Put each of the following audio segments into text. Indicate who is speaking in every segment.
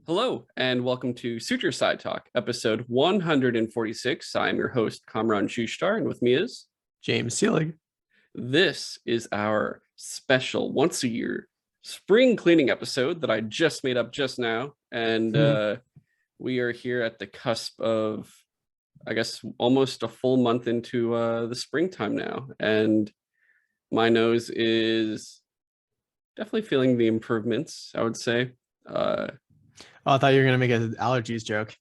Speaker 1: Hello, and welcome to Sutro Sidetalk, episode 146. I'm your host, Kamron Shustar, and with me is
Speaker 2: James Seelig.
Speaker 1: this is our special once a year spring cleaning episode that I just made up just now. And we are here at the cusp of, I guess, almost a full month into the springtime now. And my nose is definitely feeling the improvements, I would say.
Speaker 2: I thought you were gonna make an allergies joke.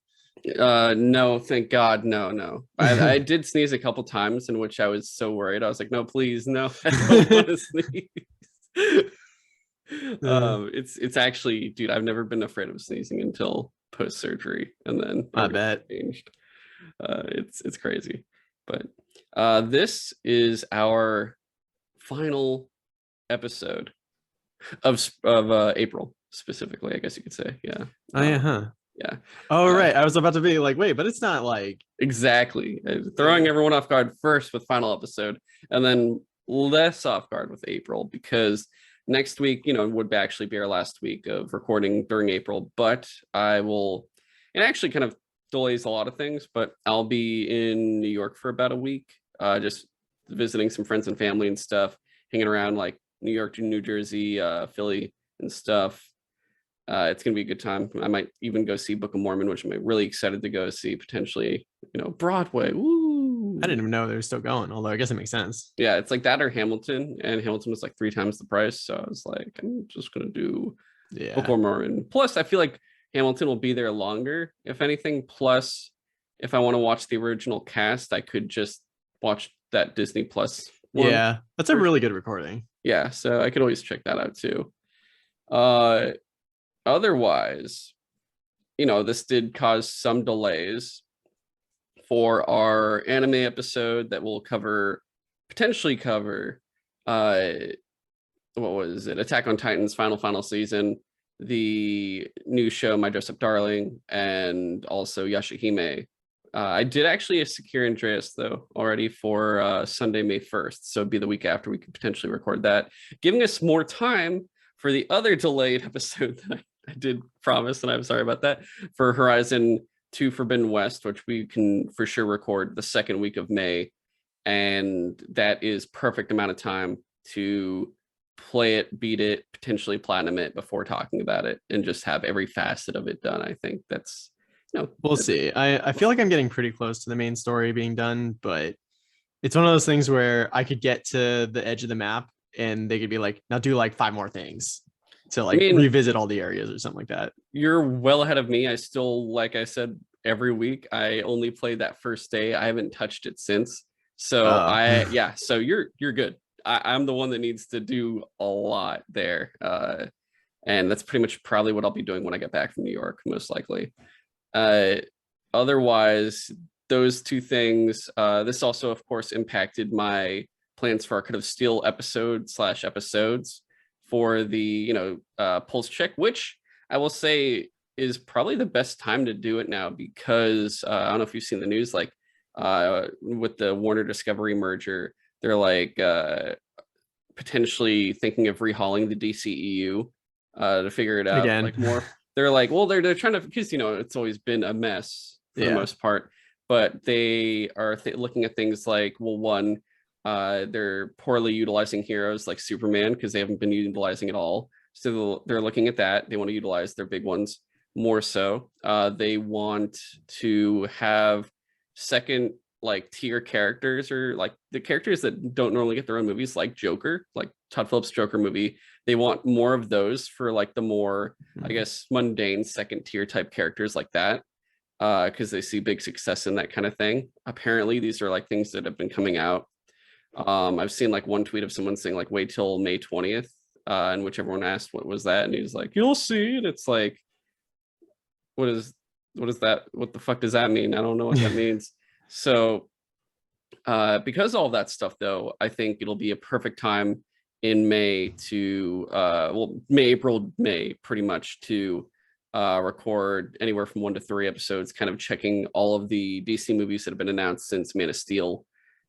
Speaker 1: No, thank God, no. I did sneeze a couple times in which I was so worried. I was like, no, please, no, I don't want to sneeze. It's actually, dude, I've never been afraid of sneezing until post surgery, and then
Speaker 2: I bet.
Speaker 1: changed. It's crazy, but this is our final episode of April specifically, I guess you could say. Yeah.
Speaker 2: Oh yeah, huh?
Speaker 1: Yeah.
Speaker 2: Oh right. I was about to be like, wait, but it's not like
Speaker 1: Exactly. Throwing everyone off guard first with final episode, and then less off guard with April, because next week, would actually be our last week of recording during April, but I will, it actually kind of delays a lot of things, but I'll be in New York for about a week, just visiting some friends and family and stuff, hanging around like New York to New Jersey, Philly and stuff. It's gonna be a good time. I might even go see Book of Mormon, which I'm really excited to go see, potentially, Broadway. Woo!
Speaker 2: I didn't even know they were still going, although I guess it makes sense.
Speaker 1: Yeah, it's like that or Hamilton, and Hamilton was like 3 times the price. So I was like, I'm just gonna do Book
Speaker 2: Yeah.
Speaker 1: of Mormon. Plus, I feel like Hamilton will be there longer, if anything. Plus, if I want to watch the original cast, I could just watch that Disney Plus one.
Speaker 2: Yeah. That's a really good recording.
Speaker 1: Yeah, so I could always check that out too. Uh Otherwise, this did cause some delays for our anime episode that will potentially cover, what was it? Attack on Titan's final season, the new show, My Dress Up Darling, and also Yashahime. I did actually secure Andreas, though, already for Sunday, May 1st. So it'd be the week after we could potentially record that, giving us more time for the other delayed episode that I did promise, and I'm sorry about that, for Horizon 2 Forbidden West, which we can for sure record the second week of May. And that is perfect amount of time to play it, beat it, potentially platinum it before talking about it, and just have every facet of it done. I think that's,
Speaker 2: We'll see. I feel like I'm getting pretty close to the main story being done, but it's one of those things where I could get to the edge of the map and they could be like, now do like 5 more things to like revisit all the areas or something like that.
Speaker 1: You're well ahead of me. I still, like I said, every week I only played that first day. I haven't touched it since. So so you're good. I'm the one that needs to do a lot there. And that's pretty much probably what I'll be doing when I get back from New York, most likely. Otherwise, those two things, this also, of course, impacted my plans for Arcade of Steel episodes for the, pulse check, which I will say is probably the best time to do it now, because I don't know if you've seen the news, like with the Warner Discovery merger, they're like potentially thinking of rehauling the DCEU to figure it out
Speaker 2: again.
Speaker 1: like more. They're like, well, they're trying to, because it's always been a mess for the most part, but they are looking at things like, well, one, they're poorly utilizing heroes like Superman because they haven't been utilizing it all. So they're looking at that. They want to utilize their big ones more so. They want to have second like tier characters, or like the characters that don't normally get their own movies, like Joker, like Todd Phillips' Joker movie. They want more of those for like the more, I guess, mundane second tier type characters like that, because they see big success in that kind of thing. Apparently, these are like things that have been coming out. I've seen like one tweet of someone saying like, wait till May 20th, in which everyone asked what was that, and he was like, you'll see. And it's like, what is that? What the fuck does that mean? I don't know what that means. So because of all that stuff, though, I think it'll be a perfect time in May to May pretty much to record anywhere from 1 to 3 episodes, kind of checking all of the DC movies that have been announced since Man of Steel,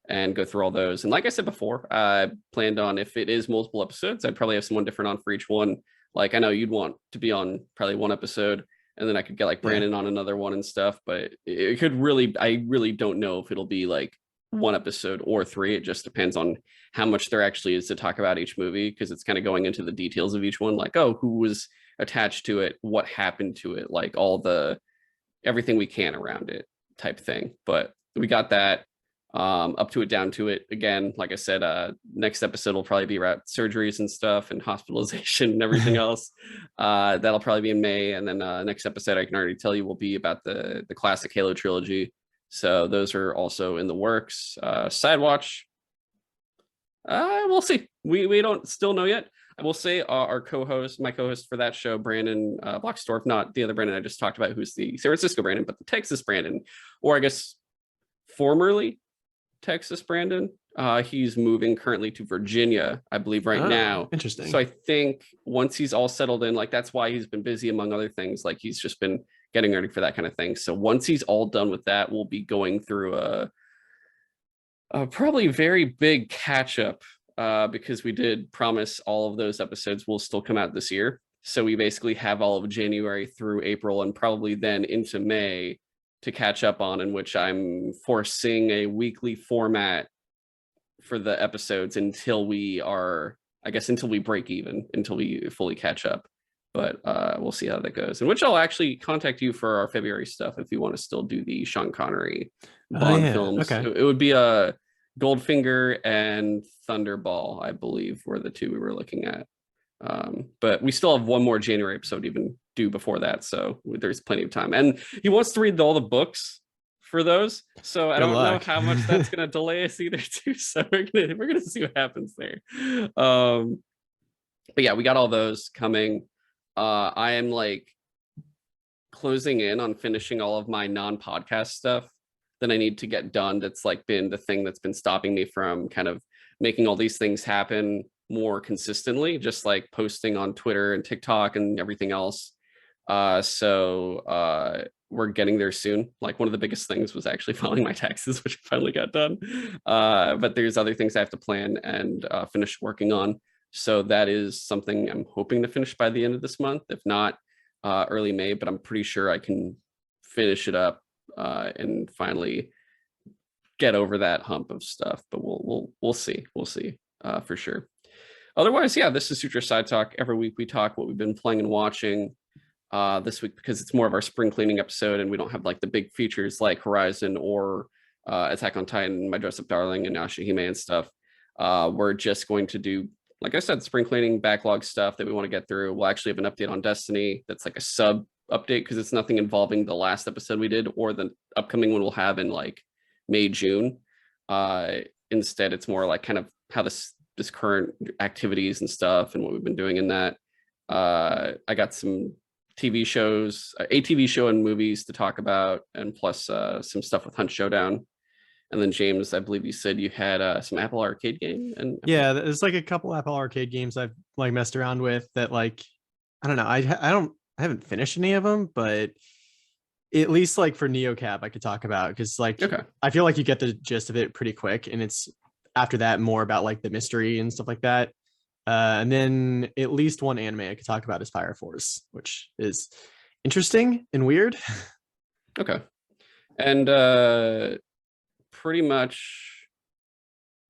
Speaker 1: and go through all those. And like I said before, I planned on, if it is multiple episodes, I'd probably have someone different on for each one. Like I know you'd want to be on probably one episode. and then I could get like Brandon on another one and stuff. But it could really, I really don't know if it'll be like one episode or three. It just depends on how much there actually is to talk about each movie, because it's kind of going into the details of each one, like, oh, who was attached to it, what happened to it, like all the everything we can around it type thing. But we got that up to it, down to it. Again, like I said, next episode will probably be about surgeries and stuff and hospitalization and everything else. That'll probably be in May. And then next episode, I can already tell you, will be about the classic Halo trilogy. So those are also in the works. Sidewatch, we'll see. We don't still know yet. I will say our co-host, my co-host for that show, Brandon Blocksdorf, not the other Brandon I just talked about, who's the San Francisco Brandon, but the Texas Brandon, or I guess formerly Texas Brandon. He's moving currently to Virginia, I believe, right now.
Speaker 2: Interesting.
Speaker 1: So I think once he's all settled in, like that's why he's been busy, among other things. Like he's just been getting ready for that kind of thing. So once he's all done with that, we'll be going through a probably very big catch up, because we did promise all of those episodes will still come out this year. So we basically have all of January through April and probably then into May to catch up on, in which I'm foreseeing a weekly format for the episodes until we are, I guess, until we break even, until we fully catch up. But we'll see how that goes. In which I'll actually contact you for our February stuff if you want to still do the Sean Connery Bond films.
Speaker 2: Okay.
Speaker 1: It would be a Goldfinger and Thunderball, I believe, were the two we were looking at. But we still have one more January episode even due before that, so there's plenty of time. And he wants to read all the books for those, so I don't know how much that's going to delay us either too. So we're gonna see what happens there. But yeah, we got all those coming. I am like closing in on finishing all of my non-podcast stuff that I need to get done. That's like been the thing that's been stopping me from kind of making all these things happen more consistently, just like posting on Twitter and TikTok and everything else. So we're getting there soon. Like one of the biggest things was actually filing my taxes, which I finally got done. But there's other things I have to plan and finish working on. So that is something I'm hoping to finish by the end of this month, if not early May, but I'm pretty sure I can finish it up and finally get over that hump of stuff. But we'll see for sure. Otherwise, yeah, this is Sutro Sidetalk. Every week we talk what we've been playing and watching. This week, because it's more of our spring cleaning episode and we don't have like the big features like Horizon or Attack on Titan, My Dress Up Darling, and Nashihime and stuff. We're just going to do, like I said, spring cleaning backlog stuff that we want to get through. We'll actually have an update on Destiny that's like a sub update, because it's nothing involving the last episode we did or the upcoming one we'll have in like May, June. Instead, it's more like kind of how this current activities and stuff and what we've been doing in that. I got some TV shows, a TV show and movies to talk about, and plus some stuff with Hunt Showdown. And then James, I believe you said you had some Apple Arcade game. And
Speaker 2: yeah, there's like a couple Apple Arcade games I've like messed around with that, like, I don't know, I haven't finished any of them, but at least like for NeoCab I could talk about, because like I feel like you get the gist of it pretty quick, and it's after that more about like the mystery and stuff like that. And then at least one anime I could talk about is Fire Force, which is interesting and weird.
Speaker 1: Okay. And pretty much,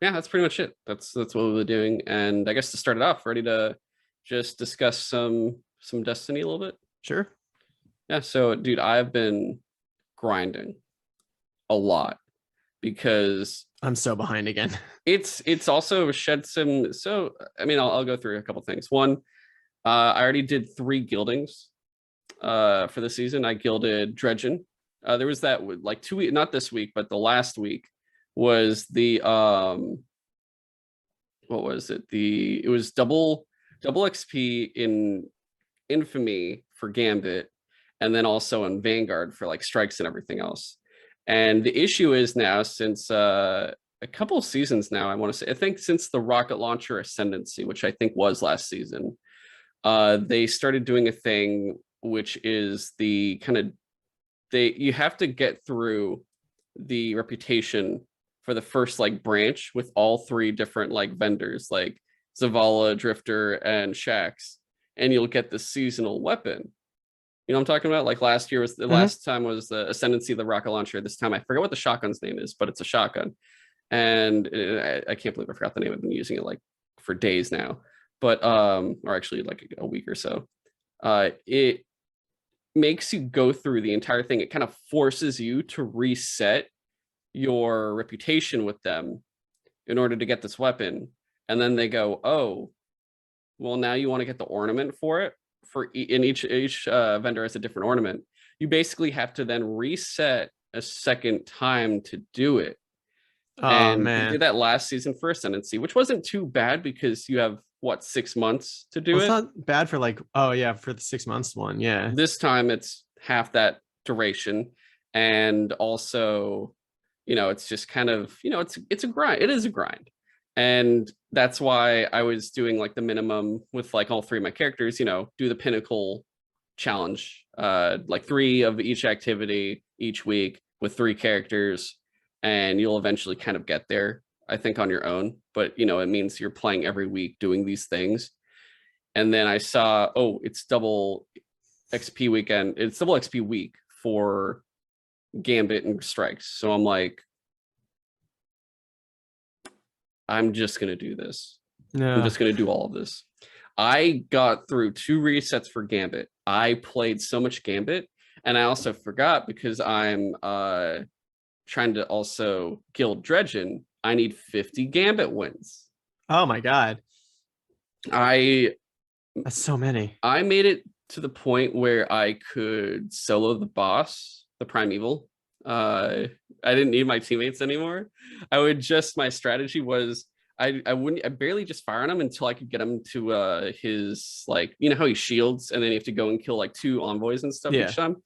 Speaker 1: yeah, that's pretty much it. That's what we're doing. And I guess to start it off, ready to just discuss some Destiny a little bit?
Speaker 2: Sure.
Speaker 1: Yeah, so dude, I've been grinding a lot because
Speaker 2: I'm so behind again.
Speaker 1: It's also shed some. So I mean, I'll go through a couple things. One, I already did 3 guildings for the season. I guilded Dredgen. There was that like 2 weeks, not this week, but the last week was the what was it? It was double XP in Infamy for Gambit, and then also in Vanguard for like strikes and everything else. And the issue is now, since a couple of seasons now, I want to say, I think since the rocket launcher ascendancy, which I think was last season, they started doing a thing which is the kind of, you have to get through the reputation for the first like branch with all 3 different like vendors, like Zavala, Drifter, and Shax, and you'll get the seasonal weapon. You know what I'm talking about? Like last year was the last time was the Ascendancy of the rocket launcher. This time I forget what the shotgun's name is, but it's a shotgun. And I can't believe I forgot the name. I've been using it like for days now, but or actually like a week or so. It makes you go through the entire thing. It kind of forces you to reset your reputation with them in order to get this weapon. And then they go, oh, well, now you want to get the ornament for it. In each vendor has a different ornament. You basically have to then reset a second time to do it.
Speaker 2: Oh,
Speaker 1: and
Speaker 2: man.
Speaker 1: They did that last season for Ascendancy, which wasn't too bad because you have what, 6 months to do it.
Speaker 2: It's not bad for like, oh yeah, for the 6 months one. Yeah.
Speaker 1: This time it's half that duration. And also, you know, it's just kind of, you know, it's a grind. It is a grind. And that's why I was doing like the minimum with like all 3 of my characters, you know, do the pinnacle challenge, like 3 of each activity each week with 3 characters, and you'll eventually kind of get there, I think, on your own. But, you know, it means you're playing every week doing these things. And then I saw, oh, it's double XP weekend. It's double XP week for Gambit and Strikes. So I'm like, I'm just going to do this.
Speaker 2: No.
Speaker 1: I'm just going to do all of this. I got through 2 resets for Gambit. I played so much Gambit, and I also forgot because I'm trying to also guild Dredgen. I need 50 Gambit wins.
Speaker 2: Oh my God. That's so many.
Speaker 1: I made it to the point where I could solo the boss, the Primeval. I didn't need my teammates anymore. My strategy was I barely just fire on him until I could get him to his, like, you know how he shields and then you have to go and kill like 2 envoys and stuff each time.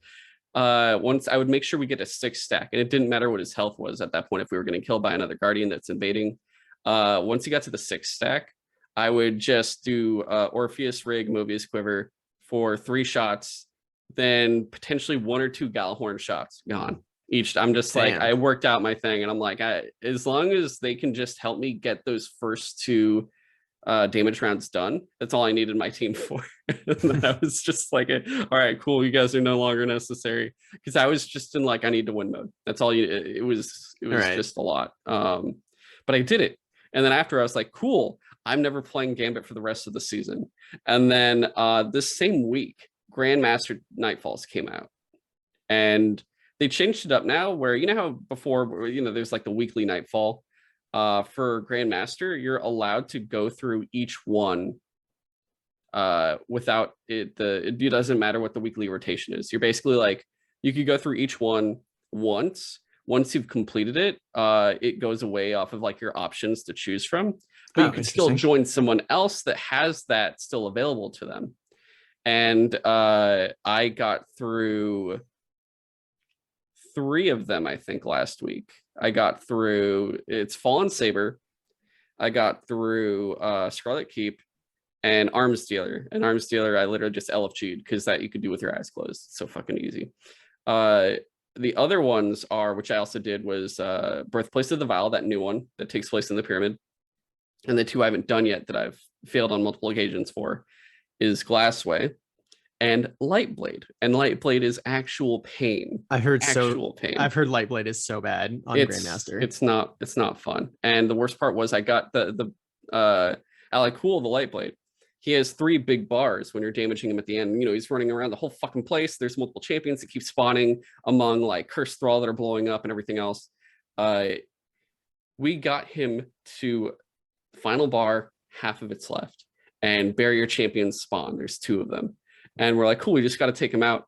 Speaker 1: Once I would make sure we get a 6 stack, and it didn't matter what his health was at that point if we were getting killed by another guardian that's invading. Once he got to the 6 stack, I would just do Orpheus Rig, Mobius Quiver for 3 shots, then potentially 1 or 2 Gallahorn shots gone each. I'm just like, I worked out my thing, and I'm like, as long as they can just help me get those first 2 damage rounds done, that's all I needed my team for. And then I was just like, all right, cool, you guys are no longer necessary, because I was just in like, I need to win mode. That's all it was just a lot. But I did it. And then after I was like, cool, I'm never playing Gambit for the rest of the season. And then this same week, Grandmaster Nightfalls came out, and they changed it up now where, you know how before, you know, there's like the weekly Nightfall. For Grandmaster, you're allowed to go through each one without it. It doesn't matter what the weekly rotation is. You're basically like, you could go through each one once. Once you've completed it, it goes away off of like your options to choose from. But you can still join someone else that has that still available to them. And I got through 3 of them, I think, last week. I got through, it's Fallen Saber, I got through Scarlet Keep, and Arms Dealer. And Arms Dealer, I literally just LFG'd because that you could do with your eyes closed. It's so fucking easy. The other ones are, which I also did, was Birthplace of the Vile, that new one that takes place in the pyramid. And the 2 I haven't done yet that I've failed on multiple occasions for is Glassway and Lightblade. And Lightblade is actual pain.
Speaker 2: I heard
Speaker 1: pain.
Speaker 2: I've heard Lightblade is so bad on Grandmaster.
Speaker 1: It's not fun. And the worst part was I got the Ally Cool, the Lightblade. He has 3 big bars when you're damaging him at the end. You know, he's running around the whole fucking place. There's multiple champions that keep spawning among like Cursed Thrall that are blowing up and everything else. We got him to final bar, half of it's left, and barrier champions spawn. There's 2 of them. And we're like, cool, we just got to take him out.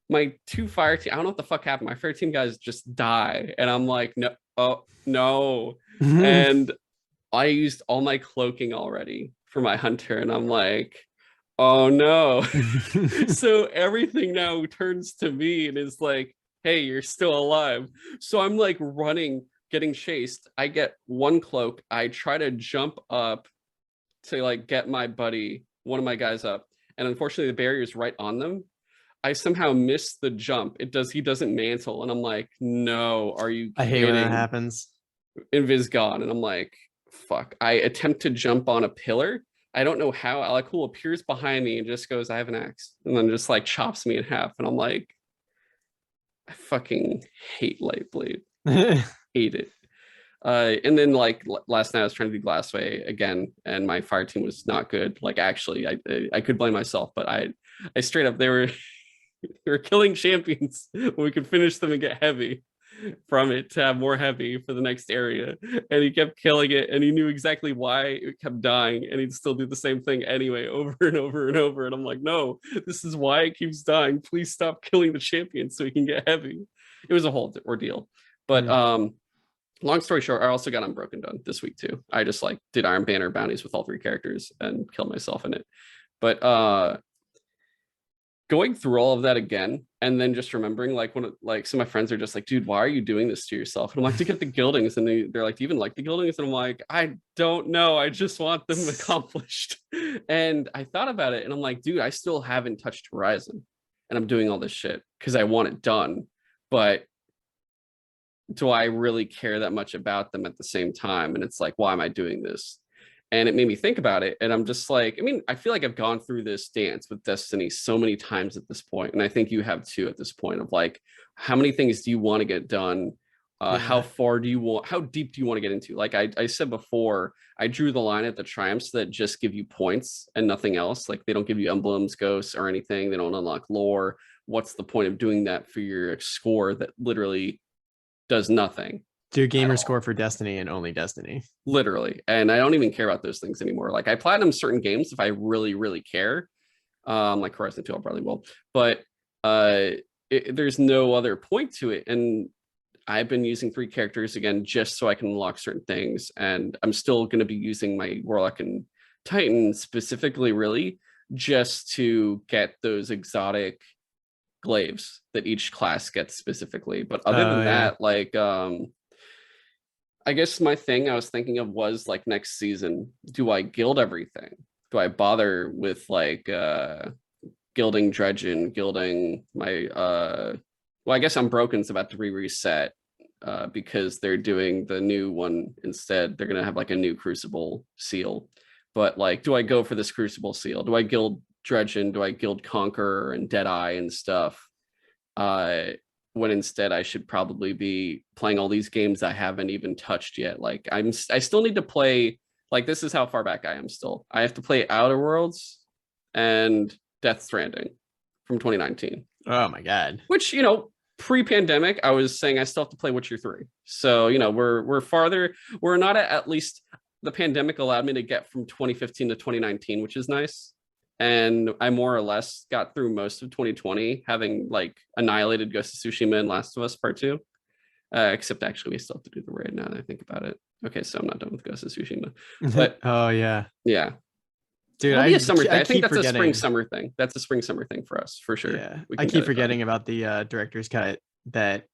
Speaker 1: My 2 fire team, I don't know what the fuck happened. My fire team guys just die. And I'm like, no, oh, no. And I used all my cloaking already for my hunter. And I'm like, oh no. So everything now turns to me and is like, hey, you're still alive. So I'm like running, getting chased. I get 1 cloak. I try to jump up to like get my buddy, one of my guys up. And unfortunately, the barrier is right on them. I somehow missed the jump. He doesn't mantle. And I'm like, no, are you kidding?
Speaker 2: I hate when that happens.
Speaker 1: Invis gone. And I'm like, fuck. I attempt to jump on a pillar. I don't know how Alakul appears behind me and just goes, I have an axe, and then just like chops me in half. And I'm like, I fucking hate Lightblade. Hate it. And then like last night I was trying to do Glassway again, and my fire team was not good. Like actually, I could blame myself, but I straight up they were they were killing champions when we could finish them and get heavy from it to have more heavy for the next area. And he kept killing it, and he knew exactly why it kept dying, and he'd still do the same thing anyway, over and over and over. And I'm like, no, this is why it keeps dying. Please stop killing the champion so he can get heavy. It was a whole ordeal. But long story short, I also got Unbroken done this week too. I just like did Iron Banner bounties with all 3 characters and killed myself in it. But going through all of that again, and then just remembering like when like some of my friends are just like, dude, why are you doing this to yourself? And I'm like, to get the gildings. And they're like, do you even like the gildings? And I'm like, I don't know, I just want them accomplished. And I thought about it, and I'm like, dude, I still haven't touched Horizon, and I'm doing all this shit because I want it done. But do I really care that much about them at the same time? And it's like, why am I doing this? And it made me think about it. And I'm just like, I mean, I feel like I've gone through this dance with Destiny so many times at this point. And I think you have too at this point, of like, how many things do you want to get done? How far do you want, how deep do you want to get into? Like I said before, I drew the line at the triumphs that just give you points and nothing else. Like they don't give you emblems, ghosts, or anything. They don't unlock lore. What's the point of doing that for your score that literally does nothing?
Speaker 2: Do a gamer score for Destiny and only Destiny.
Speaker 1: Literally. And I don't even care about those things anymore. Like I platinum certain games if I really, really care. Like Horizon 2, I probably will. But there's no other point to it. And I've been using 3 characters again just so I can unlock certain things. And I'm still going to be using my Warlock and Titan specifically, really, just to get those exotic glaives that each class gets specifically. But other than that, like I guess my thing I was thinking of was like next season, do I guild everything? Do I bother with like gilding Dredgen, gilding my well, I guess Unbroken's about to reset because they're doing the new one instead. They're gonna have like a new Crucible seal. But like, do I go for this Crucible seal? Do I guild Dredgen? Do I guild Conqueror and Deadeye and stuff? When instead I should probably be playing all these games I haven't even touched yet. Like I still need to play, like this is how far back I am still. I have to play Outer Worlds and Death Stranding from 2019.
Speaker 2: Oh my God.
Speaker 1: Which, you know, pre-pandemic, I was saying I still have to play Witcher 3. So, you know, we're farther. We're not at least the pandemic allowed me to get from 2015 to 2019, which is nice. And I more or less got through most of 2020, having like annihilated Ghost of Tsushima and Last of Us Part 2. Except actually we still have to do the raid now that I think about it. Okay, so I'm not done with Ghost of Tsushima. But
Speaker 2: oh yeah.
Speaker 1: Yeah.
Speaker 2: Dude,
Speaker 1: I think that's a spring-summer thing. That's a spring-summer thing for us, for sure.
Speaker 2: Yeah, I keep forgetting about the director's cut that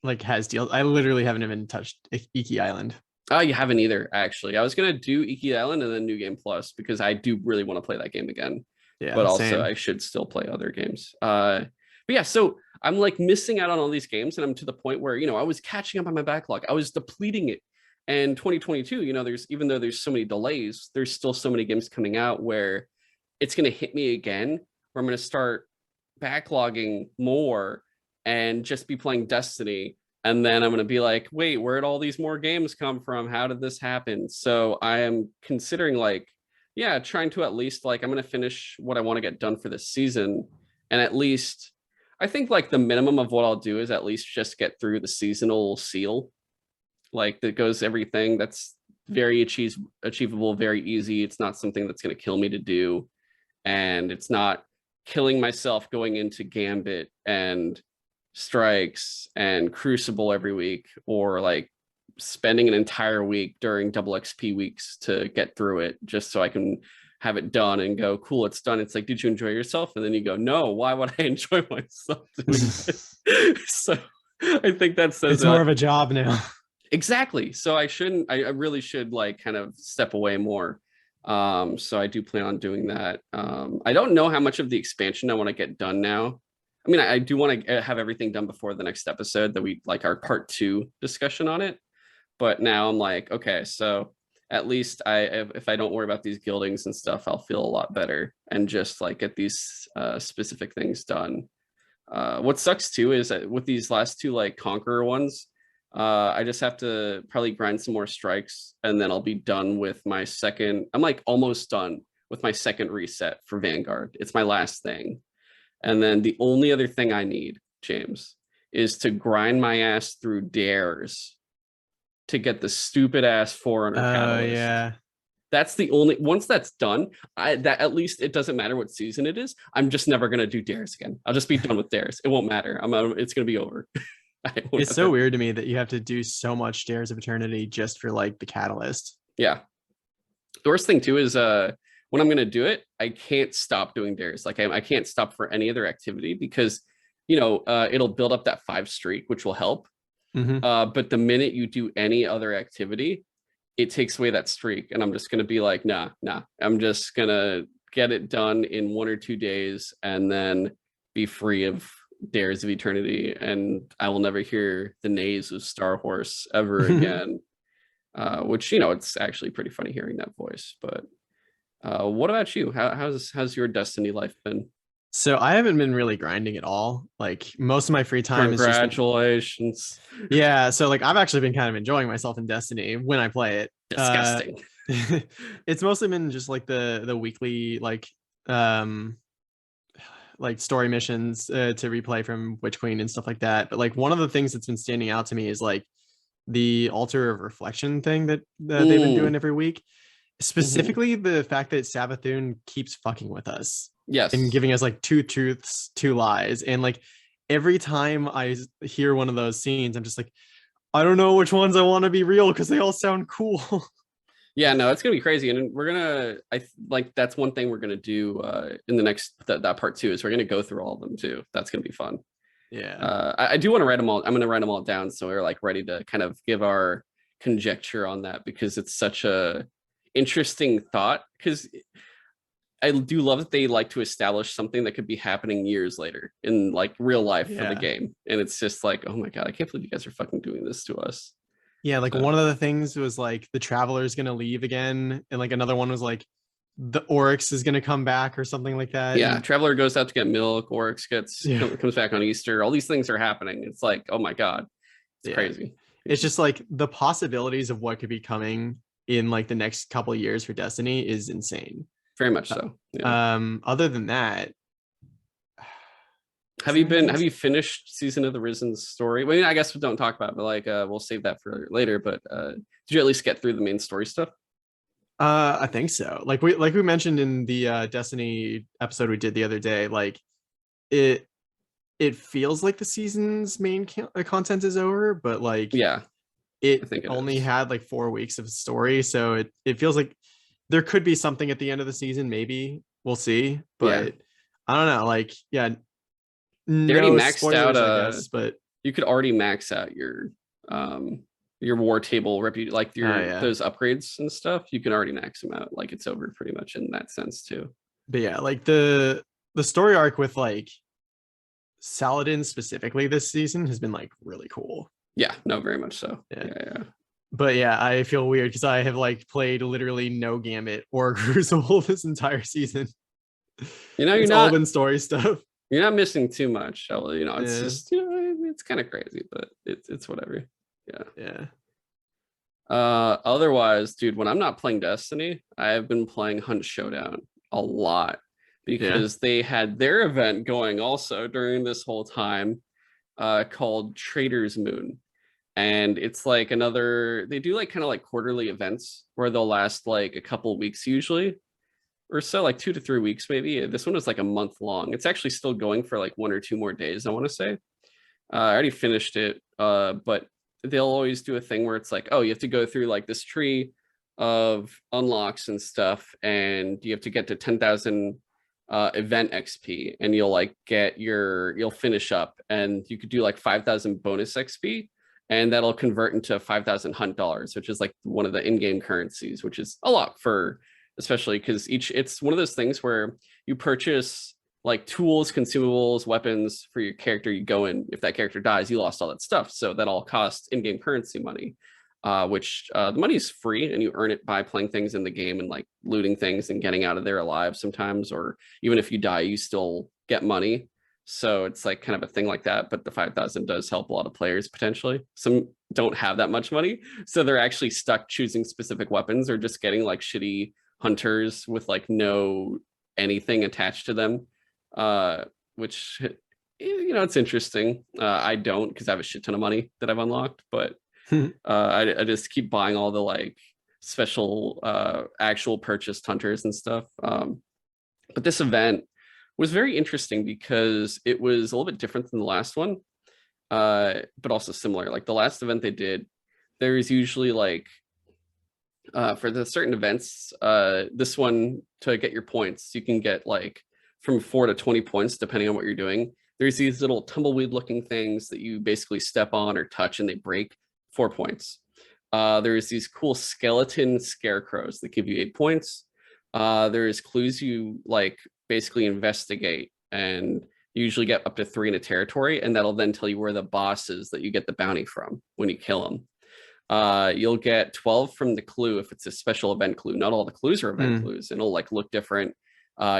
Speaker 2: like has deals. I literally haven't even touched Iki Island.
Speaker 1: Oh, you haven't either, actually. I was gonna do Iki Island and then New Game Plus because I do really want to play that game again. Yeah, but also I should still play other games. But yeah, so I'm like missing out on all these games, and I'm to the point where, you know, I was catching up on my backlog. I was depleting it. And 2022, you know, even though there's so many delays, there's still so many games coming out where it's going to hit me again, where I'm going to start backlogging more and just be playing Destiny. And then I'm going to be like, wait, where'd all these more games come from? How did this happen? So I am considering like, yeah, trying to at least like, I'm going to finish what I want to get done for this season. And at least, I think like the minimum of what I'll do is at least just get through the seasonal seal. Like that goes everything that's very achievable, very easy. It's not something that's going to kill me to do. And it's not killing myself going into Gambit and Strikes and Crucible every week, or like spending an entire week during double XP weeks to get through it just so I can have it done and go, cool, it's done. It's like, did you enjoy yourself? And then you go, no, why would I enjoy myself doing it? So I think that says
Speaker 2: it's more of a job now.
Speaker 1: Exactly. So I really should like kind of step away more. So I do plan on doing that. I don't know how much of the expansion I want to get done now. I mean, I do want to have everything done before the next episode that we like our part 2 discussion on it. But now I'm like, okay, so at least if I don't worry about these guildings and stuff, I'll feel a lot better and just like get these specific things done. What sucks too is that with these last two like Conqueror ones, I just have to probably grind some more strikes and then I'll be done with my second. I'm like almost done with my second reset for Vanguard. It's my last thing. And then the only other thing I need, James, is to grind my ass through dares to get the stupid ass 400 catalyst.
Speaker 2: Yeah.
Speaker 1: That's the only, once that's done, that at least it doesn't matter what season it is. I'm just never gonna do dares again. I'll just be done with dares. It won't matter. It's gonna be over.
Speaker 2: It's so weird to me that you have to do so much Dares of Eternity just for like the catalyst.
Speaker 1: Yeah. The worst thing too is when I'm gonna do it, I can't stop doing dares. Like I can't stop for any other activity because it'll build up that 5 streak, which will help. But the minute you do any other activity, it takes away that streak, and I'm just gonna be like, nah. I'm just gonna get it done in 1 or 2 days, and then be free of Dares of Eternity, and I will never hear the neighs of Star Horse ever again. Which it's actually pretty funny hearing that voice. But what about you? How's your Destiny life been?
Speaker 2: So I haven't been really grinding at all. Like most of my free time is just
Speaker 1: congratulations.
Speaker 2: Yeah, so like I've actually been kind of enjoying myself in Destiny when I play it.
Speaker 1: Disgusting.
Speaker 2: It's mostly been just like the weekly like story missions to replay from Witch Queen and stuff like that. But like one of the things that's been standing out to me is like the Altar of Reflection thing that they've been doing every week. Specifically the fact that Savathun keeps fucking with us.
Speaker 1: Yes.
Speaker 2: And giving us like 2 truths, 2 lies. And like every time I hear one of those scenes, I'm just like, I don't know which ones I want to be real because they all sound cool.
Speaker 1: Yeah, no, it's gonna be crazy, and we're gonna. That's one thing we're gonna do in the next that part 2 is we're gonna go through all of them too. That's gonna be fun.
Speaker 2: Yeah,
Speaker 1: I do want to write them all. I'm gonna write them all down so we're like ready to kind of give our conjecture on that because it's such a interesting thought. Because I do love that they like to establish something that could be happening years later in like real life for the game, and it's just like, oh my god, I can't believe you guys are fucking doing this to us.
Speaker 2: Yeah, like one of the things was like the Traveler's gonna leave again, and like another one was like the Oryx is gonna come back or something like that.
Speaker 1: Yeah,
Speaker 2: and
Speaker 1: Traveler goes out to get milk, Oryx comes back on Easter. All these things are happening. It's like, oh my god, it's crazy.
Speaker 2: It's just like the possibilities of what could be coming in like the next couple of years for Destiny is insane.
Speaker 1: Very much so.
Speaker 2: Yeah. Other than that,
Speaker 1: have you finished Season of the Risen's story? Well, I guess we don't talk about it, but like we'll save that for later. But did you at least get through the main story stuff?
Speaker 2: I think so. Like we mentioned in the Destiny episode we did the other day, like it feels like the season's main content is over, but like it only had like 4 weeks of story, so it feels like there could be something at the end of the season. Maybe we'll see, but I don't know. Like, they already maxed spoilers, out. I guess, but
Speaker 1: you could already max out your war table like those upgrades and stuff. You can already max them out. Like it's over pretty much in that sense too.
Speaker 2: But yeah, like the story arc with like Saladin specifically this season has been like really cool.
Speaker 1: Yeah, no, very much so. Yeah.
Speaker 2: But yeah, I feel weird because I have like played literally no Gambit or Crucible this entire season.
Speaker 1: You're
Speaker 2: all been story stuff.
Speaker 1: You're not missing too much. It's just it's kind of crazy, but it's whatever. Yeah. Otherwise, dude, when I'm not playing Destiny, I have been playing Hunt Showdown a lot because they had their event going also during this whole time called Trader's Moon. And it's like they do like kind of like quarterly events where they'll last like a couple weeks usually or so, like 2 to 3 weeks maybe. This one is like a month long. It's actually still going for like 1 or 2 more days, I want to say. I already finished it, but they'll always do a thing where it's like, oh, you have to go through like this tree of unlocks and stuff, and you have to get to 10,000 event XP, and you'll finish up, and you could do like 5,000 bonus XP. And that'll convert into 5,000 hunt dollars, which is like one of the in-game currencies, which is a lot especially because it's one of those things where you purchase like tools, consumables, weapons for your character. You go in, if that character dies, you lost all that stuff. So that all costs in-game currency money. which the money is free and you earn it by playing things in the game and like looting things and getting out of there alive sometimes, or even if you die, you still get money. So it's like kind of a thing like that. But the 5,000 does help a lot of players potentially. Some don't have that much money, so they're actually stuck choosing specific weapons or just getting like shitty hunters with like no anything attached to them, which it's interesting. I don't, because I have a shit ton of money that I've unlocked, but I just keep buying all the like special actual purchased hunters and stuff. But this event was very interesting because it was a little bit different than the last one, but also similar. Like the last event they did, there's usually like for the certain events, this one, to get your points, you can get like from 4 to 20 points depending on what you're doing. There's these little tumbleweed looking things that you basically step on or touch and they break, 4 points. There's these cool skeleton scarecrows that give you 8 points. There's clues you like basically investigate, and you usually get up to 3 in a territory, and that'll then tell you where the boss is that you get the bounty from when you kill them. You'll get 12 from the clue if it's a special event clue. Not all the clues are event clues, and it'll like look different.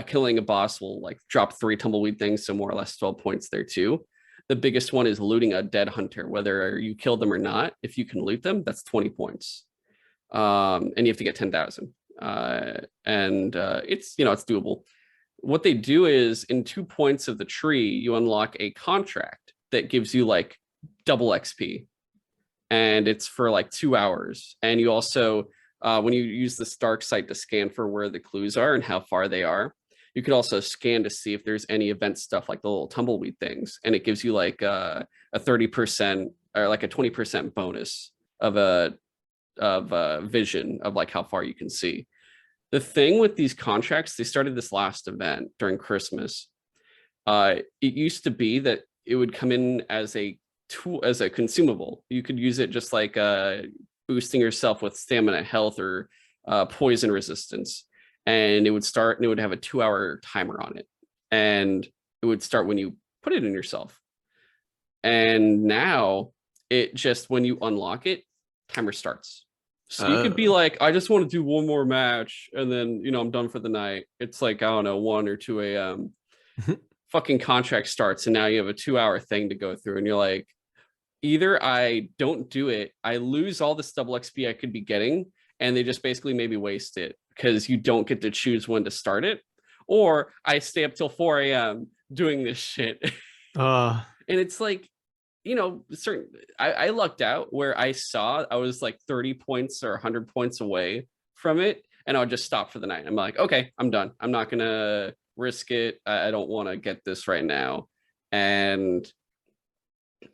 Speaker 1: Killing a boss will like drop 3 tumbleweed things, so more or less 12 points there too. The biggest one is looting a dead hunter, whether you kill them or not. If you can loot them, that's 20 points. And you have to get 10,000. It's doable. What they do is in 2 points of the tree, you unlock a contract that gives you like double XP. And it's for like 2 hours. And you also, when you use the Stark sight to scan for where the clues are and how far they are, you could also scan to see if there's any event stuff like the little tumbleweed things. And it gives you like a 30% or like a 20% bonus of a vision of like how far you can see. The thing with these contracts, they started this last event during Christmas. It used to be that it would come in as a tool, as a consumable. You could use it just like boosting yourself with stamina, health, or poison resistance. And it would start, and it would have a 2-hour timer on it. And it would start when you put it in yourself. And now it just, when you unlock it, timer starts. So you could be like, I just want to do one more match and then, I'm done for the night. It's like, I don't know, 1 or 2 a.m. Fucking contract starts, and now you have a 2-hour thing to go through. And you're like, either I don't do it, I lose all this double XP I could be getting, and they just basically maybe waste it because you don't get to choose when to start it, or I stay up till 4 a.m. doing this shit. And it's like, certain, I lucked out where I was like 30 points or 100 points away from it, and I would just stop for the night. I'm like, okay, I'm done. I'm not gonna risk it. I don't want to get this right now. And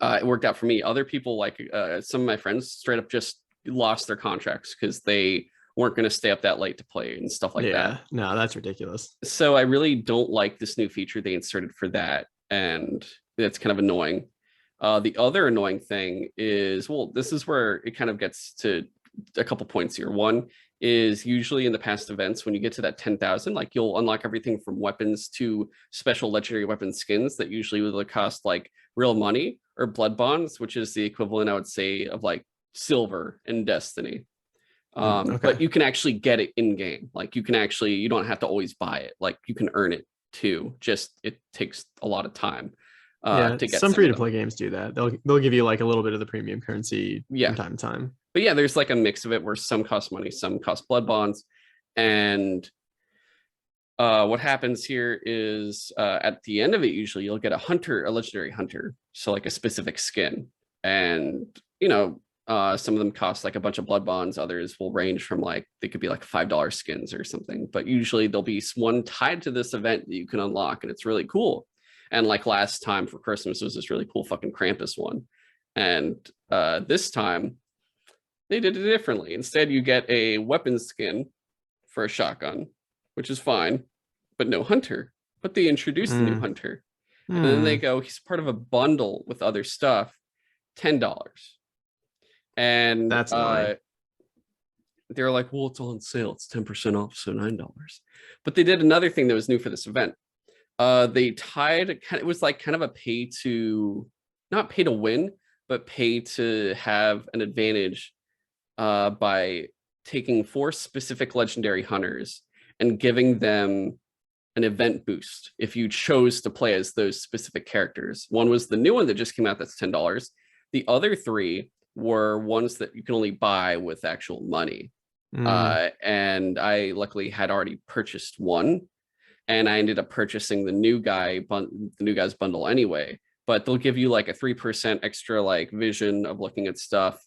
Speaker 1: it worked out for me. Other people, like some of my friends, straight up just lost their contracts because they weren't going to stay up that late to play and stuff like that.
Speaker 2: Yeah, no, that's ridiculous.
Speaker 1: So I really don't like this new feature they inserted for that, and that's kind of annoying. The other annoying thing is, well, this is where it kind of gets to a couple points here. One is usually in the past events, when you get to that 10,000, like you'll unlock everything from weapons to special legendary weapon skins that usually would cost like real money, or blood bonds, which is the equivalent, I would say, of like silver in Destiny. Okay. But you can actually get it in game. Like you don't have to always buy it. Like you can earn it too. Just it takes a lot of time.
Speaker 2: To get some free to play games do that. They'll give you like a little bit of the premium currency from time to time.
Speaker 1: But yeah, there's like a mix of it where some cost money, some cost blood bonds. And what happens here is at the end of it, usually you'll get a legendary hunter. So like a specific skin. And, some of them cost like a bunch of blood bonds. Others will range from like, they could be like $5 skins or something. But usually there'll be one tied to this event that you can unlock. And it's really cool. And like last time for Christmas, was this really cool fucking Krampus one. And this time they did it differently. Instead, you get a weapon skin for a shotgun, which is fine, but no hunter. But they introduced the new hunter. And then they go, he's part of a bundle with other stuff, $10. And
Speaker 2: that's annoying.
Speaker 1: They're like, well, it's on sale. It's 10% off, so $9. But they did another thing that was new for this event. They tied, it was like kind of a not pay to win, but pay to have an advantage by taking 4 specific legendary hunters and giving them an event boost if you chose to play as those specific characters. One was the new one that just came out, that's $10. The other 3 were ones that you can only buy with actual money. And I luckily had already purchased one, and I ended up purchasing the new guy's bundle anyway. But they'll give you like a 3% extra like vision of looking at stuff,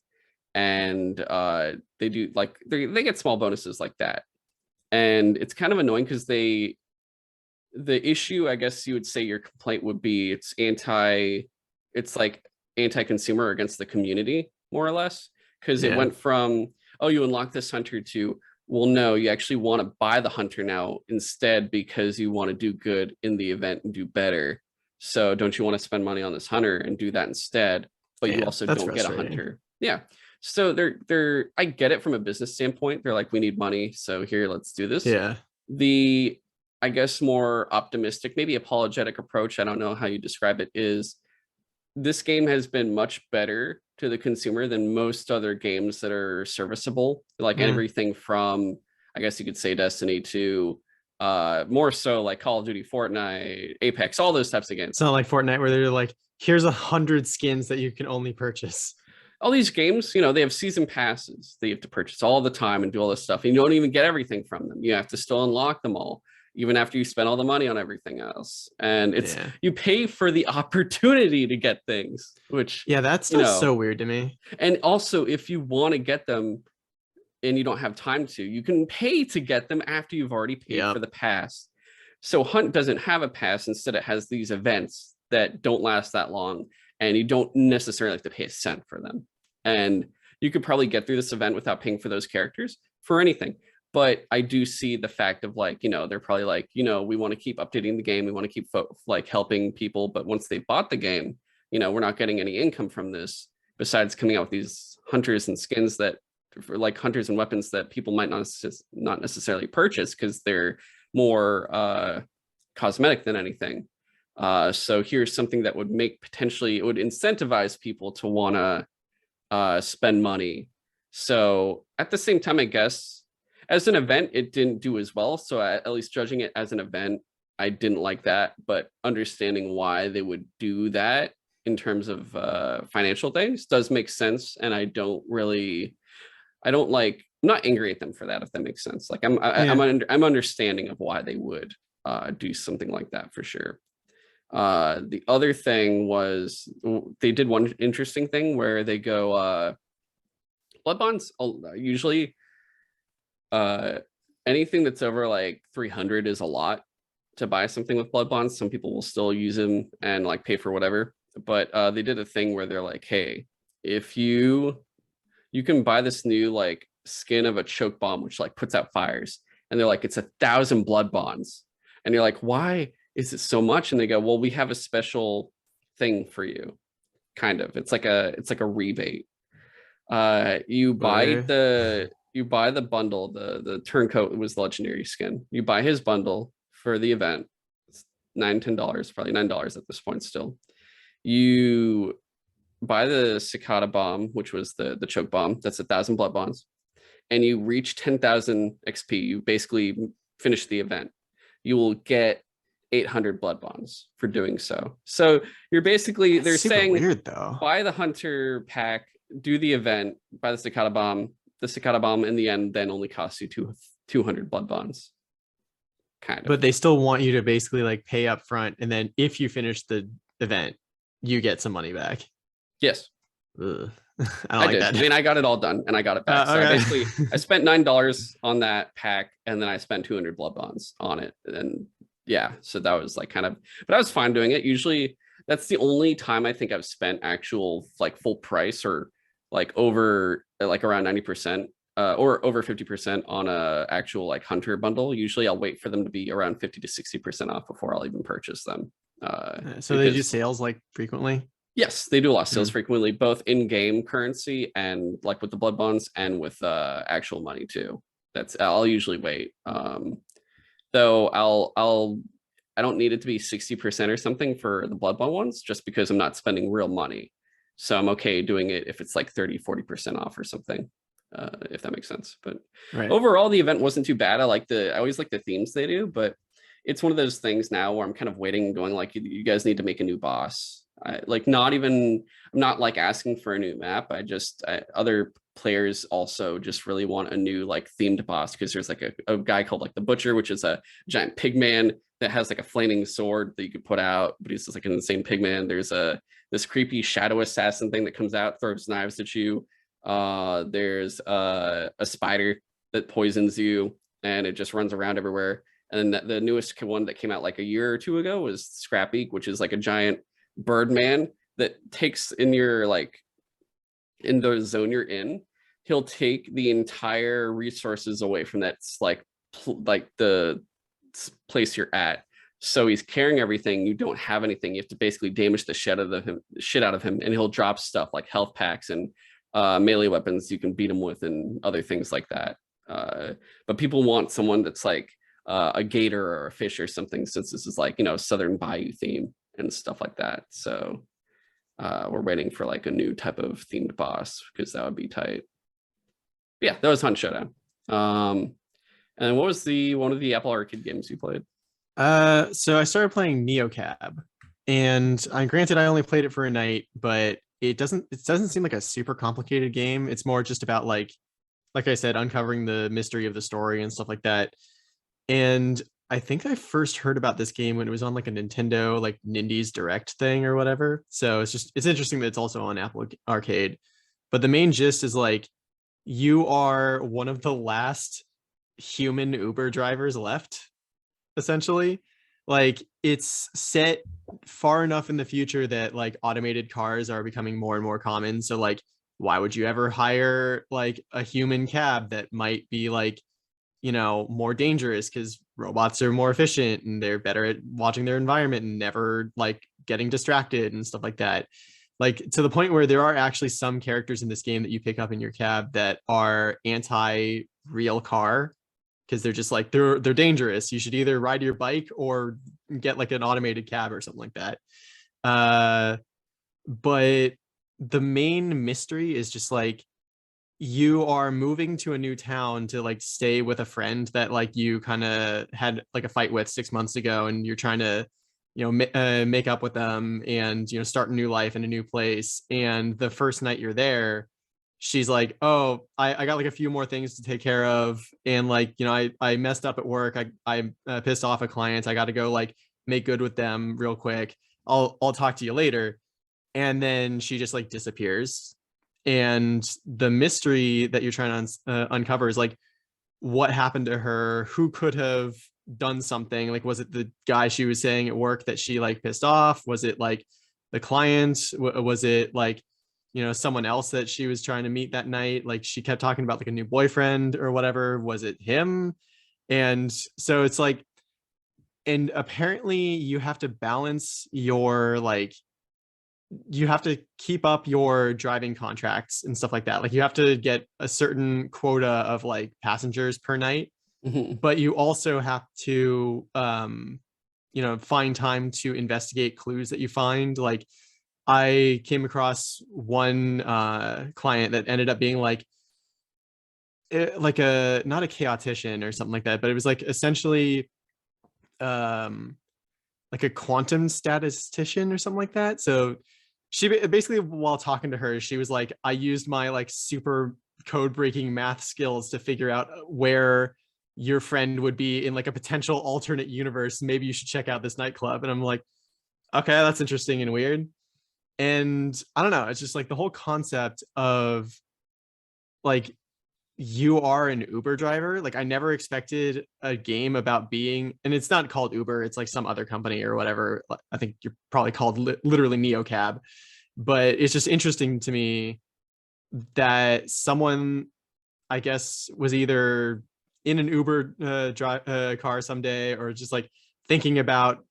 Speaker 1: and they do like they get small bonuses like that. And it's kind of annoying because the issue, I guess you would say your complaint would be, it's like anti-consumer against the community, more or less, because it went from, oh, you unlock this hunter, to, well, no, you actually want to buy the hunter now instead because you want to do good in the event and do better. So don't you want to spend money on this hunter and do that instead, but you also don't get a hunter. Yeah. So they're I get it from a business standpoint. They're like, we need money, so here, let's do this.
Speaker 2: Yeah.
Speaker 1: The, I guess, more optimistic, maybe apologetic approach, I don't know how you describe it, is this game has been much better to the consumer than most other games that are serviceable. Like everything from, I guess you could say, Destiny to more so like Call of Duty, Fortnite, Apex, all those types of games.
Speaker 2: It's not like Fortnite where they're like, here's 100 skins that you can only purchase.
Speaker 1: All these games, you know, they have season passes that you have to purchase all the time and do all this stuff. And you don't even get everything from them. You have to still unlock them all, even after you spend all the money on everything else. And it's, you pay for the opportunity to get things, which,
Speaker 2: that's just so weird to me.
Speaker 1: And also, if you want to get them and you don't have time to, you can pay to get them after you've already paid for the pass. So Hunt doesn't have a pass. Instead, it has these events that don't last that long, and you don't necessarily have to pay a cent for them. And you could probably get through this event without paying for those characters for anything. But I do see the fact of like, you know, they're probably like, you know, we want to keep updating the game. We want to keep like helping people. But once they bought the game, you know, we're not getting any income from this besides coming out with these hunters and skins that, for like hunters and weapons that people might not necessarily purchase because they're more cosmetic than anything. So here's something that would make potentially, it would incentivize people to want to spend money. So at the same time, I guess, as an event, it didn't do as well. So at least judging it as an event, I didn't like that. But understanding why they would do that in terms of financial things does make sense. And I'm not angry at them for that, if that makes sense. Like I'm understanding of why they would do something like that for sure. The other thing was they did one interesting thing where they go, blood bonds usually, anything that's over like 300 is a lot to buy something with blood bonds. Some people will still use them and like pay for whatever, but they did a thing where they're like, hey, if you can buy this new like skin of a choke bomb which like puts out fires, and they're like, it's 1,000 blood bonds, and you're like, why is it so much? And they go, well, we have a special thing for you. Kind of, it's like a rebate. You buy the bundle, the turncoat was the legendary skin. You buy his bundle for the event. It's $10, probably $9 at this point still. You buy the cicada bomb, which was the choke bomb, that's 1,000 blood bonds, and you reach 10,000 XP. You basically finish the event. You will get 800 blood bonds for doing so. So you're basically, they're saying,
Speaker 2: weird though,
Speaker 1: buy the hunter pack, do the event, buy the cicada bomb. The cicada bomb in the end then only costs you 200 blood bonds. Kind of.
Speaker 2: But they still want you to basically like pay up front, and then if you finish the event, you get some money back.
Speaker 1: Yes.
Speaker 2: I did.
Speaker 1: That. I mean, I got it all done and I got it back. So
Speaker 2: okay.
Speaker 1: I spent $9 on that pack, and then I spent 200 blood bonds on it. And yeah, so that was like kind of, but I was fine doing it. Usually that's the only time I think I've spent actual like full price or like over like around 90% or over 50% on a actual like hunter bundle. Usually I'll wait for them to be around 50 to 60% off before I'll even purchase them.
Speaker 2: So they do sales like frequently?
Speaker 1: Yes, they do a lot of sales frequently, both in-game currency and like with the blood bonds and with actual money too. I'll usually wait. Though I don't need it to be 60% or something for the blood bond ones, just because I'm not spending real money. So I'm okay doing it if it's like 30, 40% off or something. if that makes sense. But
Speaker 2: Right.
Speaker 1: overall, the event wasn't too bad. I always like the themes they do, but it's one of those things now where I'm kind of waiting, going like, you guys need to make a new boss. I'm not like asking for a new map. Other players also just really want a new like themed boss, because there's like a guy called like the Butcher, which is a giant pig man that has like a flaming sword that you could put out, but he's just like an insane pig man. There's this creepy shadow assassin thing that comes out, throws knives at you. There's a spider that poisons you, and it just runs around everywhere. And then the newest one that came out like a year or two ago was Scrappy, which is like a giant bird man that takes in your like in the zone you're in. He'll take the entire resources away from that like the place you're at. So he's carrying everything. You don't have anything. You have to basically damage the shit out of him, and he'll drop stuff like health packs and melee weapons you can beat him with, and other things like that. But people want someone that's like a gator or a fish or something, since this is like, Southern Bayou theme and stuff like that. So we're waiting for like a new type of themed boss, because that would be tight. But yeah, that was Hunt Showdown. And what was one of the Apple Arcade games you played?
Speaker 2: So I started playing NeoCab, and granted I only played it for a night, but it doesn't seem like a super complicated game. It's more just about like I said, uncovering the mystery of the story and stuff like that. And I think I first heard about this game when it was on like a Nintendo like Nindies Direct thing or whatever. So it's interesting that it's also on Apple Arcade. But the main gist is like, you are one of the last human Uber drivers left, essentially. Like, it's set far enough in the future that like automated cars are becoming more and more common. So like, why would you ever hire like a human cab that might be like, more dangerous, because robots are more efficient and they're better at watching their environment and never like getting distracted and stuff like that. Like, to the point where there are actually some characters in this game that you pick up in your cab that are anti real car, because they're just like, they're dangerous. You should either ride your bike or get like an automated cab or something like that. But the main mystery is just like, you are moving to a new town to like stay with a friend that like you kind of had like a fight with 6 months ago, and you're trying to make up with them and start a new life in a new place. And the first night you're there, she's like, oh, I got like a few more things to take care of, and like I messed up at work. I pissed off a client. I got to go like make good with them real quick. I'll talk to you later. And then she just like disappears. And the mystery that you're trying to uncover is like, what happened to her? Who could have done something? Like, was it the guy she was saying at work that she like pissed off? Was it like the client? Was it like someone else that she was trying to meet that night? Like, she kept talking about like a new boyfriend or whatever. Was it him? And so it's like, and apparently you have to balance your like, you have to keep up your driving contracts and stuff like that. Like, you have to get a certain quota of like passengers per night, but you also have to find time to investigate clues that you find. Like, I came across one client that ended up being like a, not a chaotician or something like that, but it was like essentially like a quantum statistician or something like that. So she basically, while talking to her, she was like, I used my like super code breaking math skills to figure out where your friend would be in like a potential alternate universe. Maybe you should check out this nightclub. And I'm like, okay, that's interesting and weird. And I don't know, it's just like the whole concept of like, you are an Uber driver. Like, I never expected a game about being, and it's not called Uber, it's like some other company or whatever. I think you're probably called literally NeoCab. But it's just interesting to me that someone, I guess, was either in an Uber car someday, or just like thinking about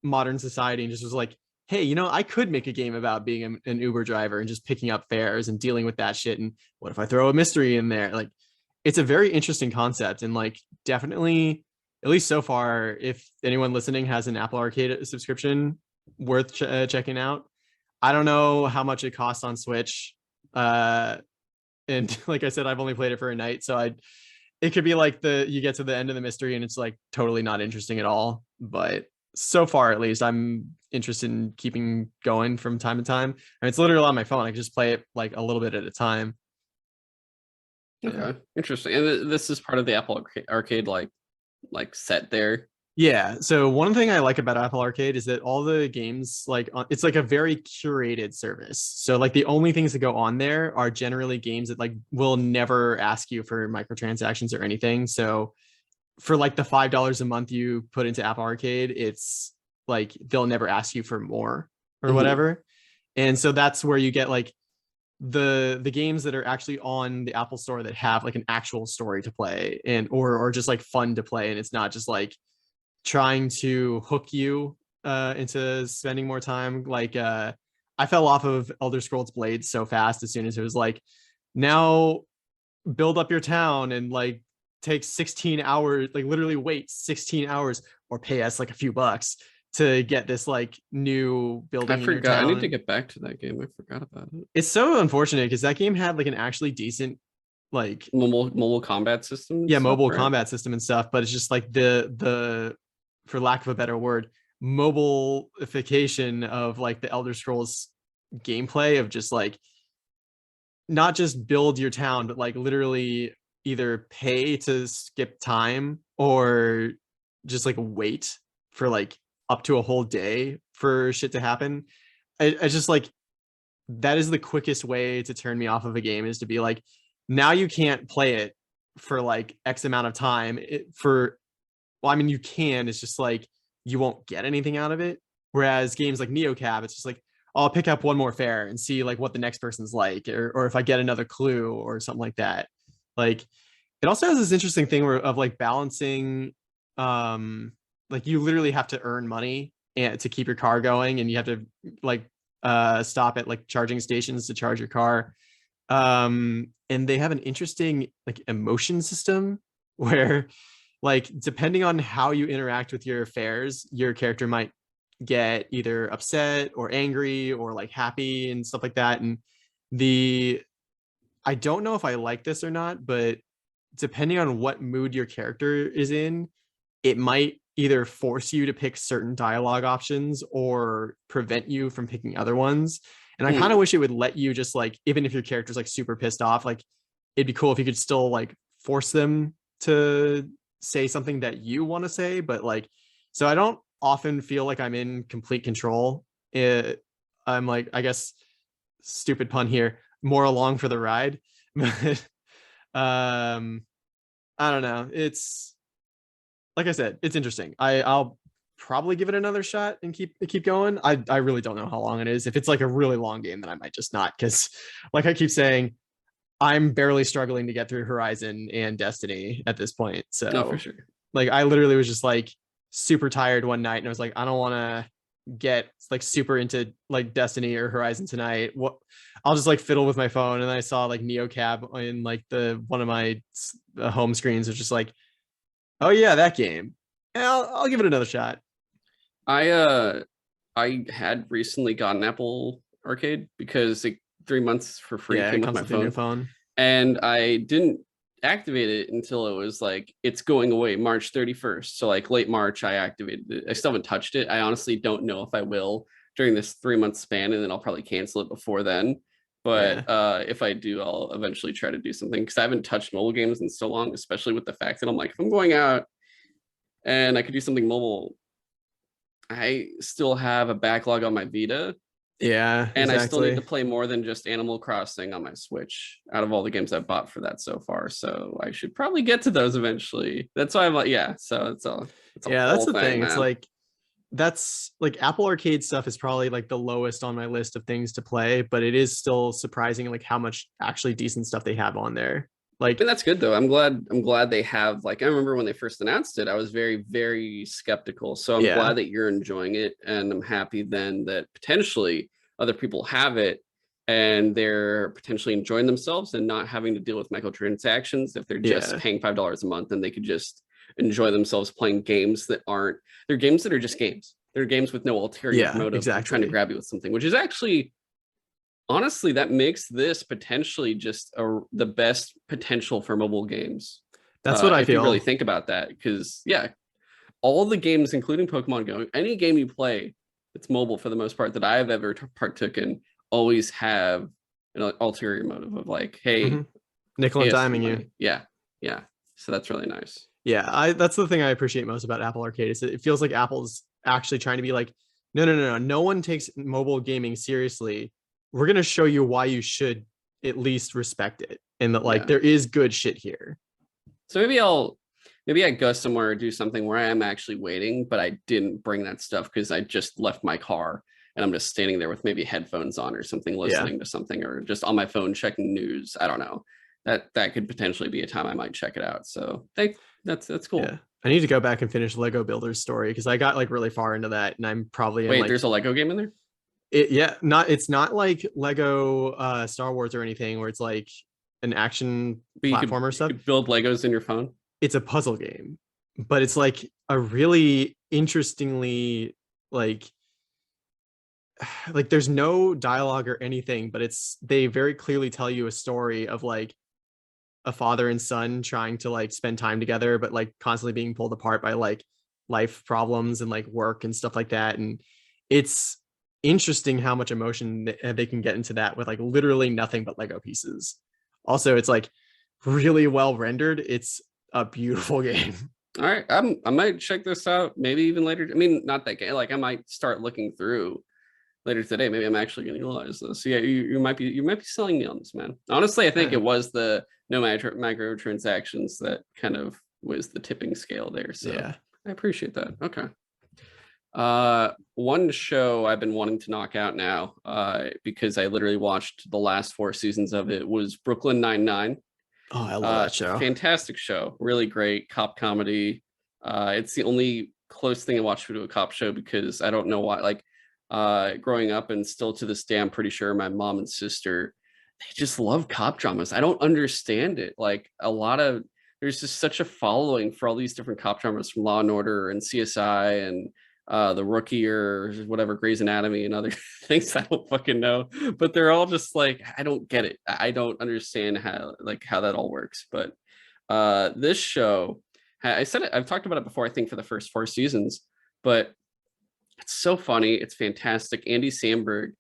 Speaker 2: modern society, and just was like, hey, I could make a game about being an Uber driver and just picking up fares and dealing with that shit. And what if I throw a mystery in there? Like, it's a very interesting concept, and like, definitely, at least so far, if anyone listening has an Apple Arcade subscription, worth checking out. I don't know how much it costs on Switch. and like I said, I've only played it for a night, so it could be like you get to the end of the mystery and it's like totally not interesting at all. But so far, at least, I'm interested in keeping going from time to time. And it's literally on my phone. I can just play it like a little bit at a time.
Speaker 1: Okay, yeah. Interesting. And this is part of the Apple Arcade like set there.
Speaker 2: Yeah. So one thing I like about Apple Arcade is that all the games, like it's like a very curated service. So like the only things that go on there are generally games that like will never ask you for microtransactions or anything. So for like the $5 a month you put into Apple Arcade, it's like they'll never ask you for more or whatever. And so that's where you get like the games that are actually on the Apple Store that have like an actual story to play and or just like fun to play, and it's not just like trying to hook you into spending more time. Like I fell off of Elder Scrolls Blades so fast as soon as it was like, now build up your town and like take 16 hours, like literally wait 16 hours or pay us like a few bucks to get this like new building.
Speaker 1: I forgot. I need to get back to that game. I forgot about it.
Speaker 2: It's so unfortunate because that game had like an actually decent like
Speaker 1: mobile combat system.
Speaker 2: Yeah, mobile combat system and stuff, but it's just like the for lack of a better word, mobileification of like the Elder Scrolls gameplay of just like not just build your town, but like literally either pay to skip time or just like wait for like up to a whole day for shit to happen. I just like that is the quickest way to turn me off of a game, is to be like, now you can't play it for like X amount of time well, I mean, you can, it's just like you won't get anything out of it. Whereas games like NeoCab, it's just like, I'll pick up one more fare and see like what the next person's like, or if I get another clue or something like that. Like it also has this interesting thing of like balancing, like you literally have to earn money and to keep your car going, and you have to like stop at like charging stations to charge your car. And they have an interesting like emotion system where like depending on how you interact with your fares, your character might get either upset or angry or like happy and stuff like that. And I don't know if I like this or not, but depending on what mood your character is in, it might either force you to pick certain dialogue options or prevent you from picking other ones. And I kind of wish it would let you just like, even if your character's like super pissed off, like it'd be cool if you could still like force them to say something that you want to say. But like, so I don't often feel like I'm in complete control. I'm like, I guess, stupid pun here, more along for the ride. But I don't know. It's like I said, it's interesting. I'll probably give it another shot and keep going. I really don't know how long it is. If it's like a really long game, then I might just not, because like I keep saying, I'm barely struggling to get through Horizon and Destiny at this point. So
Speaker 1: no, for sure.
Speaker 2: Like I literally was just like super tired one night and I was like, I don't want to get like super into like Destiny or Horizon tonight. I'll just like fiddle with my phone. And I saw like NeoCab in like one of my home screens, was just like, oh yeah, that game. And I'll give it another shot.
Speaker 1: I had recently gotten Apple Arcade because 3 months for free came with my phone, and I didn't activate it until it was like, it's going away March 31st. So like late March, I activated it. I still haven't touched it. I honestly don't know if I will during this 3-month span, and then I'll probably cancel it before then. But if I do, I'll eventually try to do something, because I haven't touched mobile games in so long, especially with the fact that I'm like, if I'm going out and I could do something mobile, I still have a backlog on my Vita.
Speaker 2: Yeah,
Speaker 1: and exactly. I still need to play more than just Animal Crossing on my Switch out of all the games I've bought for that so far. So I should probably get to those eventually. That's why I'm like, yeah. So it's all.
Speaker 2: Yeah, that's the thing. Man. It's like, that's like Apple Arcade stuff is probably like the lowest on my list of things to play, but it is still surprising like how much actually decent stuff they have on there. Like,
Speaker 1: and that's good though. I'm glad they have, like, I remember when they first announced it, I was very, very skeptical. So I'm glad that you're enjoying it, and I'm happy then that potentially other people have it and they're potentially enjoying themselves and not having to deal with microtransactions. If they're just paying $5 a month, and they could just enjoy themselves playing games that aren't, they're games that are just games. They're games with no ulterior motive, trying to grab you with something, which is actually honestly, that makes this potentially just the best potential for mobile games.
Speaker 2: That's what I
Speaker 1: if you
Speaker 2: feel.
Speaker 1: really think about that, because yeah, all the games, including Pokemon Go, any game you play, it's mobile for the most part that I've ever partook in, always have an ulterior motive of like, hey,
Speaker 2: Nickel
Speaker 1: pay
Speaker 2: and
Speaker 1: us some
Speaker 2: diming you.
Speaker 1: money. Yeah, yeah. So that's really nice.
Speaker 2: Yeah, that's the thing I appreciate most about Apple Arcade is it feels like Apple's actually trying to be like, no one takes mobile gaming seriously. We're gonna show you why you should at least respect it, and that like there is good shit here.
Speaker 1: So maybe I go somewhere or do something where I am actually waiting, but I didn't bring that stuff because I just left my car and I'm just standing there with maybe headphones on or something, listening to something, or just on my phone checking news. I don't know. That could potentially be a time I might check it out. So that's cool.
Speaker 2: Yeah. I need to go back and finish Lego Builder's story because I got like really far into that, and I'm probably in, like,
Speaker 1: there's a Lego game in there.
Speaker 2: It's not like Lego Star Wars or anything where it's like an action platformer stuff.
Speaker 1: You could build Legos in your phone.
Speaker 2: It's a puzzle game, but it's like a really interestingly like there's no dialogue or anything, but they very clearly tell you a story of like a father and son trying to like spend time together, but like constantly being pulled apart by like life problems and like work and stuff like that. And it's interesting how much emotion they can get into that with like literally nothing but Lego pieces. Also, it's like really well rendered. It's a beautiful game.
Speaker 1: All right, I might check this out. Maybe even later. I mean, not that game. Like I might start looking through later today. Maybe I'm actually going to utilize this. So yeah, you might be selling me on this, man. Honestly, I think it was the no microtransactions that kind of was the tipping scale there. So yeah, I appreciate that. Okay. One show I've been wanting to knock out now, because I literally watched the last 4 seasons of it, was Brooklyn Nine-Nine.
Speaker 2: Oh, I love that show.
Speaker 1: Fantastic show. Really great cop comedy. It's the only close thing I watched to a cop show because I don't know why. Like, growing up and still to this day, I'm pretty sure my mom and sister, they just love cop dramas. I don't understand it. Like there's just such a following for all these different cop dramas from Law and Order and CSI and The Rookie or whatever, Grey's Anatomy and other things I don't fucking know. But they're all just like, I don't get it. I don't understand how that all works. But this show, I said it, I've talked about it before, I think for the first 4 seasons, but it's so funny. It's fantastic. Andy Samberg,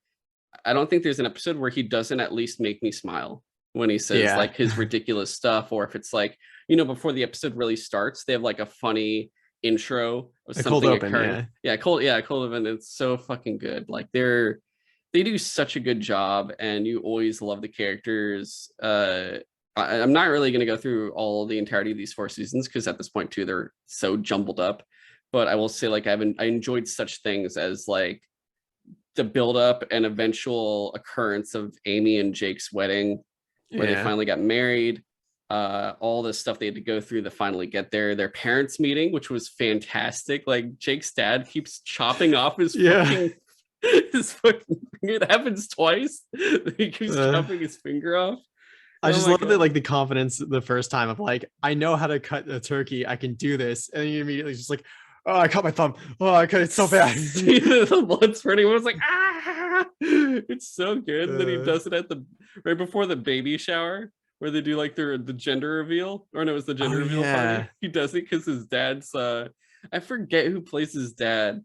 Speaker 1: I don't think there's an episode where he doesn't at least make me smile when he says like his ridiculous stuff, or if it's like, before the episode really starts, they have like a funny intro of something occurring. Cold open. It's so fucking good. Like they do such a good job, and you always love the characters. I'm not really going to go through all the entirety of these 4 seasons because at this point too, they're so jumbled up. But I will say, like, I enjoyed such things as like the buildup and eventual occurrence of Amy and Jake's wedding, where they finally got married. All the stuff they had to go through to finally get there. Their parents' meeting, which was fantastic. Like Jake's dad keeps chopping off his fucking finger. That happens twice. He keeps chopping his finger off.
Speaker 2: I just love that, like the confidence the first time of like, I know how to cut a turkey. I can do this, and you immediately just like, oh, I cut my thumb. Oh, I cut it so fast.
Speaker 1: The blood spurting. I was like, ah! It's so good. And then he does it at right before the baby shower, where they do like the gender reveal. Or no, it was the gender reveal party. He does it because his dad's I forget who plays his dad,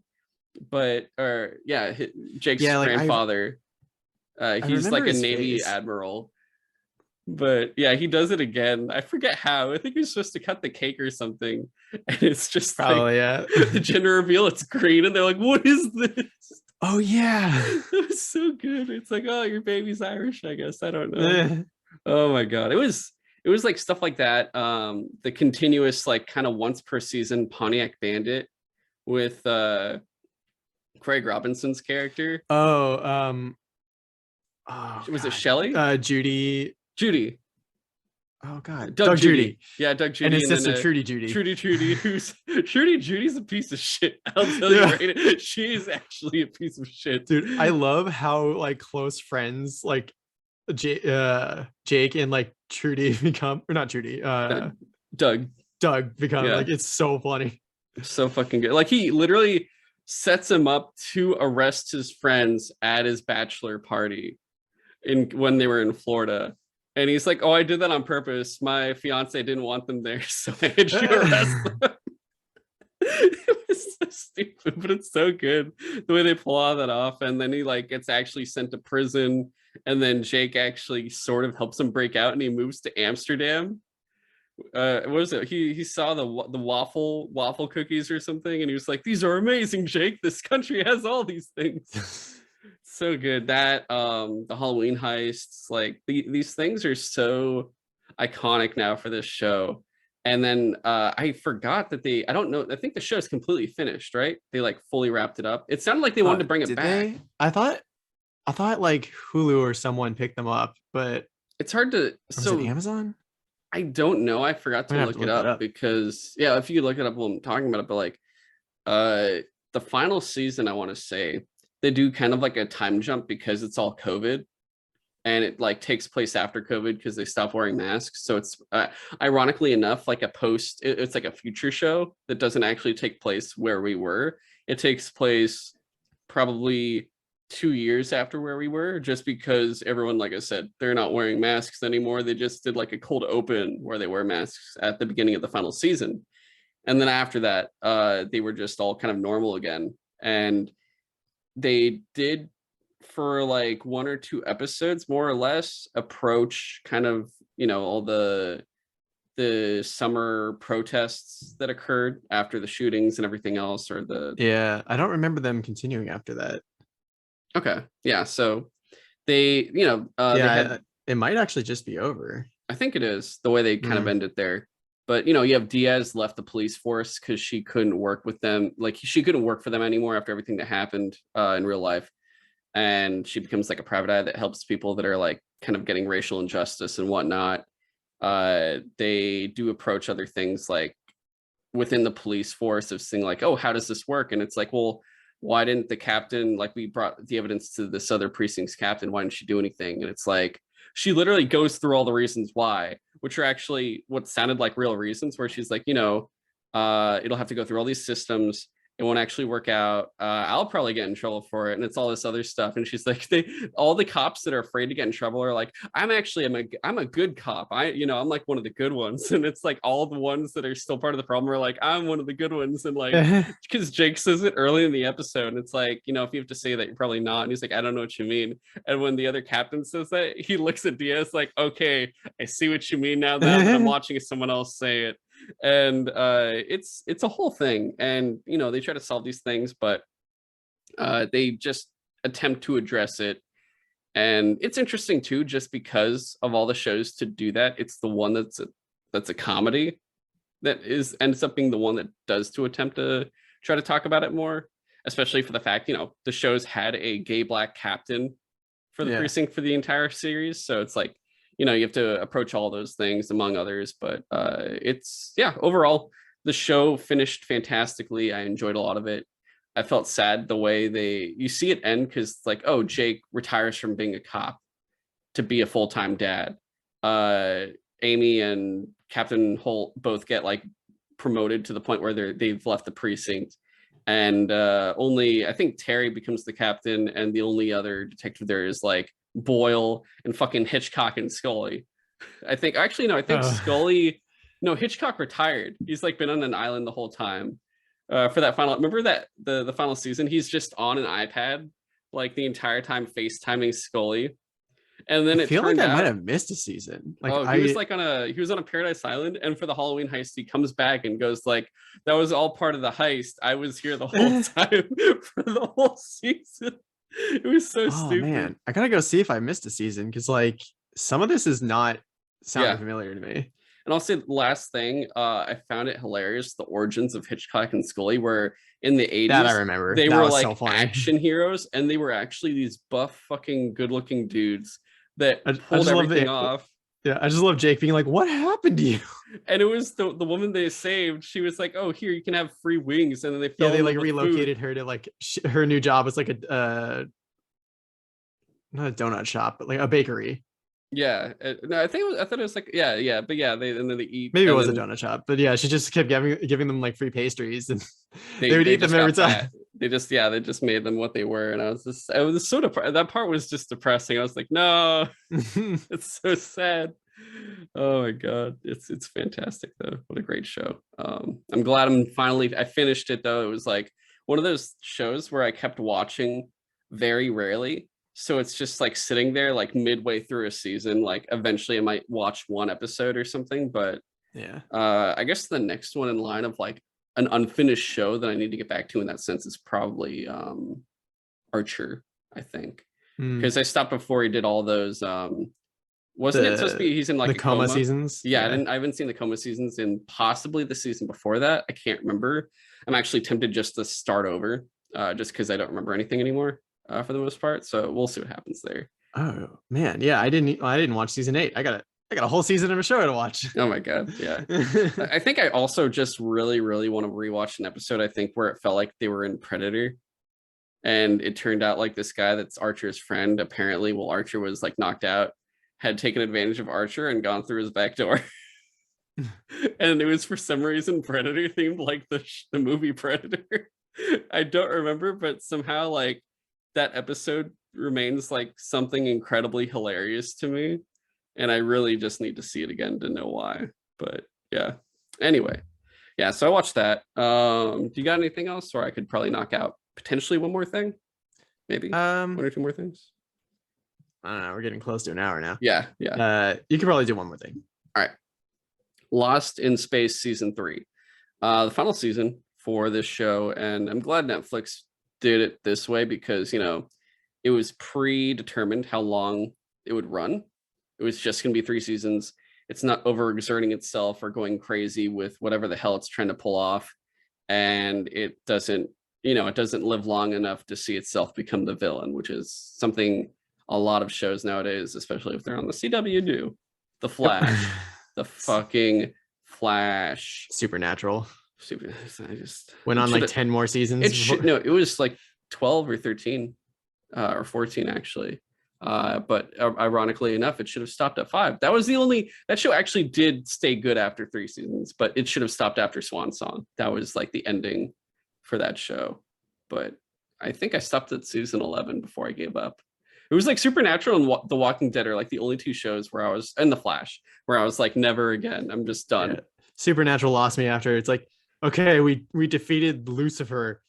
Speaker 1: but Jake's grandfather. He's like a Navy admiral. But yeah, he does it again. I forget how. I think he's supposed to cut the cake or something. And it's just the gender reveal, it's green, and they're like, what is this?
Speaker 2: Oh yeah.
Speaker 1: It was so good. It's like, oh, your baby's Irish, I guess. I don't know. Oh my god. It was like stuff like that. The continuous, like, kind of once per season Pontiac Bandit with Craig Robinson's character. Was it Shelley? Judy.
Speaker 2: Oh god,
Speaker 1: Doug Judy. Yeah, Doug Judy.
Speaker 2: And his sister Trudy Judy.
Speaker 1: Who's Trudy Judy's a piece of shit. I'll tell you right. She is actually a piece of shit.
Speaker 2: Dude, I love how like close friends like Jake and like Trudy become, or not Trudy, Doug become. Like, it's so funny.
Speaker 1: So fucking good. Like, he literally sets him up to arrest his friends at his bachelor party. when they were in Florida. And he's like, oh, I did that on purpose. My fiance didn't want them there, so I had you arrest them. It was so stupid, but it's so good the way they pull all that off. And then he like gets actually sent to prison, and then Jake actually sort of helps him break out, and he moves to Amsterdam. What was it? He saw the waffle cookies or something, and he was like, these are amazing, Jake. This country has all these things. So good. That the Halloween heists, like these things are so iconic now for this show. And then I forgot that I don't know, I think the show is completely finished, right? They like fully wrapped it up. It sounded like they wanted to bring it back.
Speaker 2: I thought like Hulu or someone picked them up, but
Speaker 1: it's hard to.
Speaker 2: So Amazon?
Speaker 1: I don't know. I forgot to look it up because yeah, if you look it up while I'm talking about it, but like the final season, I want to say they do kind of like a time jump because it's all COVID, and it like takes place after COVID because they stop wearing masks. So it's ironically enough like it's like a future show that doesn't actually take place where we were. It takes place probably 2 years after where we were, just because everyone, like I said, they're not wearing masks anymore. They just did like a cold open where they wear masks at the beginning of the final season. And then after that, they were just all kind of normal again. And they did for like 1 or 2 episodes, more or less, approach kind of, all the summer protests that occurred after the shootings and everything else, or
Speaker 2: yeah, I don't remember them continuing after that.
Speaker 1: Okay. Yeah. So they,
Speaker 2: it might actually just be over.
Speaker 1: I think it is the way they kind of end it there. But, you have Diaz left the police force because she couldn't work with them. Like she couldn't work for them anymore after everything that happened in real life. And she becomes like a private eye that helps people that are like kind of getting racial injustice and whatnot. They do approach other things like within the police force of saying like, oh, how does this work? And it's like, well, why didn't the captain, like we brought the evidence to this other precinct's captain, why didn't she do anything? And it's like, she literally goes through all the reasons why, which are actually what sounded like real reasons, where she's like, it'll have to go through all these systems. It won't actually work out. I'll probably get in trouble for it. And it's all this other stuff. And she's like, all the cops that are afraid to get in trouble are like, I'm a good cop. I'm like one of the good ones. And it's like all the ones that are still part of the problem are like, I'm one of the good ones. And like, because Jake says it early in the episode, and it's like, if you have to say that, you're probably not. And he's like, I don't know what you mean. And when the other captain says that, he looks at Diaz like, okay, I see what you mean now that I'm watching someone else say it. And it's a whole thing, and they try to solve these things, but they just attempt to address it. And it's interesting too, just because of all the shows to do that, it's the one that's a comedy that ends up being the one that does to attempt to try to talk about it more, especially for the fact the show's had a gay black captain for the precinct for the entire series. So it's like, you have to approach all those things among others, but overall the show finished fantastically. I enjoyed a lot of it. I felt sad the way you see it end, because it's like, oh, Jake retires from being a cop to be a full-time dad. Amy and Captain Holt both get like promoted to the point where they've left the precinct, and only I think Terry becomes the captain, and the only other detective there is like Boyle and fucking Hitchcock and Scully. I think Scully, no, Hitchcock retired. He's like been on an island the whole time for that final. Remember that the final season, he's just on an iPad like the entire time FaceTiming Scully. And then I feel like I
Speaker 2: might have missed a season. Like
Speaker 1: he was on a Paradise Island, and for the Halloween heist, he comes back and goes like, that was all part of the heist. I was here the whole time for the whole season. It was so stupid. Man,
Speaker 2: I gotta go see if I missed a season, because like some of this is not sounding familiar to me.
Speaker 1: And I'll say the last thing, I found it hilarious, the origins of Hitchcock and Scully, where in the 80s
Speaker 2: that I remember
Speaker 1: they were like action heroes, and they were actually these buff fucking good looking dudes that pulled everything off.
Speaker 2: Yeah, I just love Jake being like, what happened to you?
Speaker 1: And it was the woman they saved. She was like, oh, here, you can have free wings. And then they
Speaker 2: like relocated her to like her new job was like a not a donut shop, but like a bakery.
Speaker 1: Yeah, no, I thought it was like but yeah, and then they eat.
Speaker 2: Maybe it was a donut shop, but yeah, she just kept giving them like free pastries, and they would eat them every time.
Speaker 1: They just made them what they were, and I was so depressed. That part was just depressing. I was like, no, it's so sad. Oh my god, it's fantastic though. What a great show. I'm glad I finished it though. It was like one of those shows where I kept watching very rarely. So it's just like sitting there like midway through a season. Like eventually I might watch one episode or something, but
Speaker 2: Yeah.
Speaker 1: I guess the next one in line of like an unfinished show that I need to get back to in that sense is probably Archer, I think. Because I stopped before he did all those wasn't it supposed to be he's in like
Speaker 2: the
Speaker 1: a
Speaker 2: coma
Speaker 1: coma
Speaker 2: seasons?
Speaker 1: Yeah, I haven't seen the coma seasons and possibly the season before that. I can't remember. I'm actually tempted just to start over just because I don't remember anything anymore for the most part. So we'll see what happens there.
Speaker 2: Oh man, yeah, I didn't watch season 8. I got a whole season of a show to watch.
Speaker 1: Oh my god, yeah. I think I also just really, really want to rewatch an episode, I think, where it felt like they were in Predator. And it turned out like this guy that's Archer's friend, apparently, while Archer was like knocked out, had taken advantage of Archer and gone through his back door. And it was for some reason Predator themed, like the movie Predator. I don't remember, but somehow like that episode remains like something incredibly hilarious to me. And I really just need to see it again to know why. But yeah. Anyway. Yeah, so I watched that. Do you got anything else? Or I could probably knock out potentially one more thing? Maybe one or two more things.
Speaker 2: I don't know. We're getting close to an hour now.
Speaker 1: Yeah.
Speaker 2: You could probably do one more thing.
Speaker 1: All right. Lost in Space season 3. The final season for this show, and I'm glad Netflix did it this way because, you know, it was predetermined how long it would run. It was just going to be 3 seasons. It's not overexerting itself or going crazy with whatever the hell it's trying to pull off. And it doesn't live long enough to see itself become the villain, which is something a lot of shows nowadays, especially if they're on the CW, do. The Flash. The fucking Flash.
Speaker 2: Supernatural.
Speaker 1: I just
Speaker 2: went on like 10 more seasons.
Speaker 1: It was like 12 or 13 or 14 actually. But ironically enough, it should have stopped at 5. That show actually did stay good after 3 seasons, but it should have stopped after Swan Song. That was like the ending for that show. But I think I stopped at season 11 before I gave up. It was like Supernatural and The Walking Dead are like the only 2 shows where I was, and The Flash, where I was like, never again. I'm just done.
Speaker 2: Yeah. Supernatural lost me after. It's like, okay, we defeated Lucifer.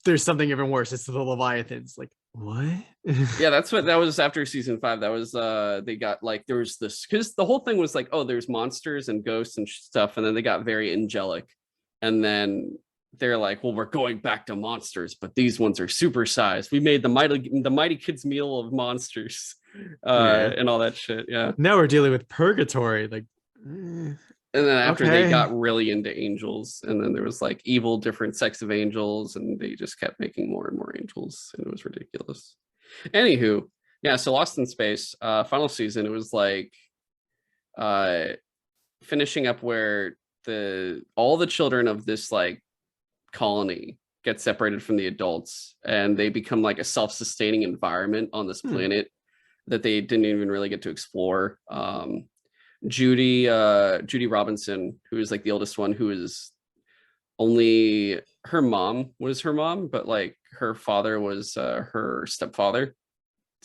Speaker 2: There's something even worse. It's the Leviathans. Like, what?
Speaker 1: Yeah, that was after season 5. That was they got like, there was this, because the whole thing was like, oh, there's monsters and ghosts and stuff, and then they got very angelic, and then they're like, well, we're going back to monsters, but these ones are supersized. We made the mighty kids meal of monsters and all that shit. Yeah,
Speaker 2: now we're dealing with purgatory. Like,
Speaker 1: and then after they got really into angels, and then there was like evil different sects of angels, and they just kept making more and more angels, and it was ridiculous. Anywho, yeah, so Lost in Space final season, it was like finishing up where all the children of this like colony get separated from the adults, and they become like a self-sustaining environment on this planet that they didn't even really get to explore. Judy Robinson, who is like the oldest one, who is only her mom was her mom, but like her father was her stepfather,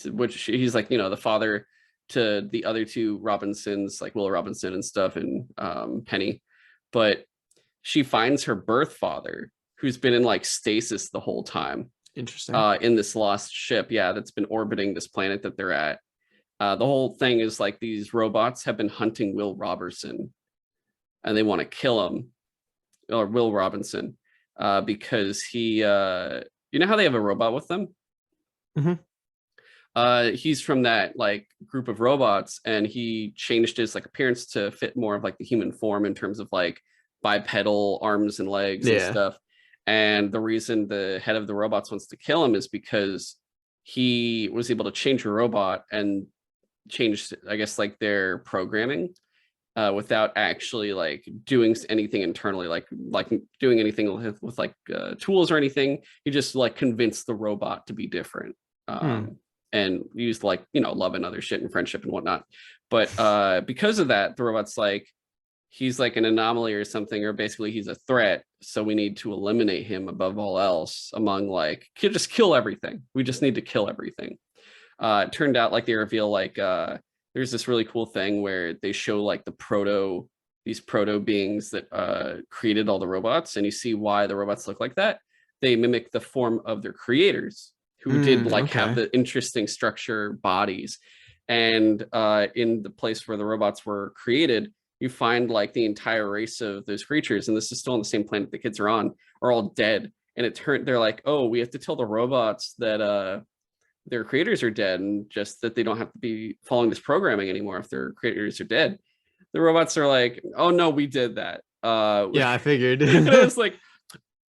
Speaker 1: which he's like, you know, the father to the other 2 Robinsons, like Will Robinson and stuff, and Penny. But she finds her birth father, who's been in like stasis the whole time.
Speaker 2: Interesting.
Speaker 1: In this lost ship, yeah, that's been orbiting this planet that they're at. The whole thing is like these robots have been hunting Will Robertson, and they want to kill him, or Will Robinson, because he, you know how they have a robot with them?
Speaker 2: Mm-hmm.
Speaker 1: He's from that like group of robots, and he changed his like appearance to fit more of like the human form in terms of like bipedal arms and legs and stuff. And the reason the head of the robots wants to kill him is because he was able to change a robot and change, I guess, like their programming without actually like doing anything internally, like doing anything with like tools or anything. He just like convinced the robot to be different and used like, you know, love and other shit and friendship and whatnot. But because of that, the robot's like, he's like an anomaly or something, or basically he's a threat. So we need to eliminate him above all else among like, just kill everything. We just need to kill everything. It turned out like they reveal like there's this really cool thing where they show like these proto beings that created all the robots, and you see why the robots look like that. They mimic the form of their creators, who did like have the interesting structure bodies. And in the place where the robots were created, you find like the entire race of those creatures, and this is still on the same planet the kids are on, are all dead. And they're like, oh, we have to tell the robots that their creators are dead, and just that they don't have to be following this programming anymore if their creators are dead. The robots are like, oh no, we did that.
Speaker 2: Yeah, I figured.
Speaker 1: And it was like,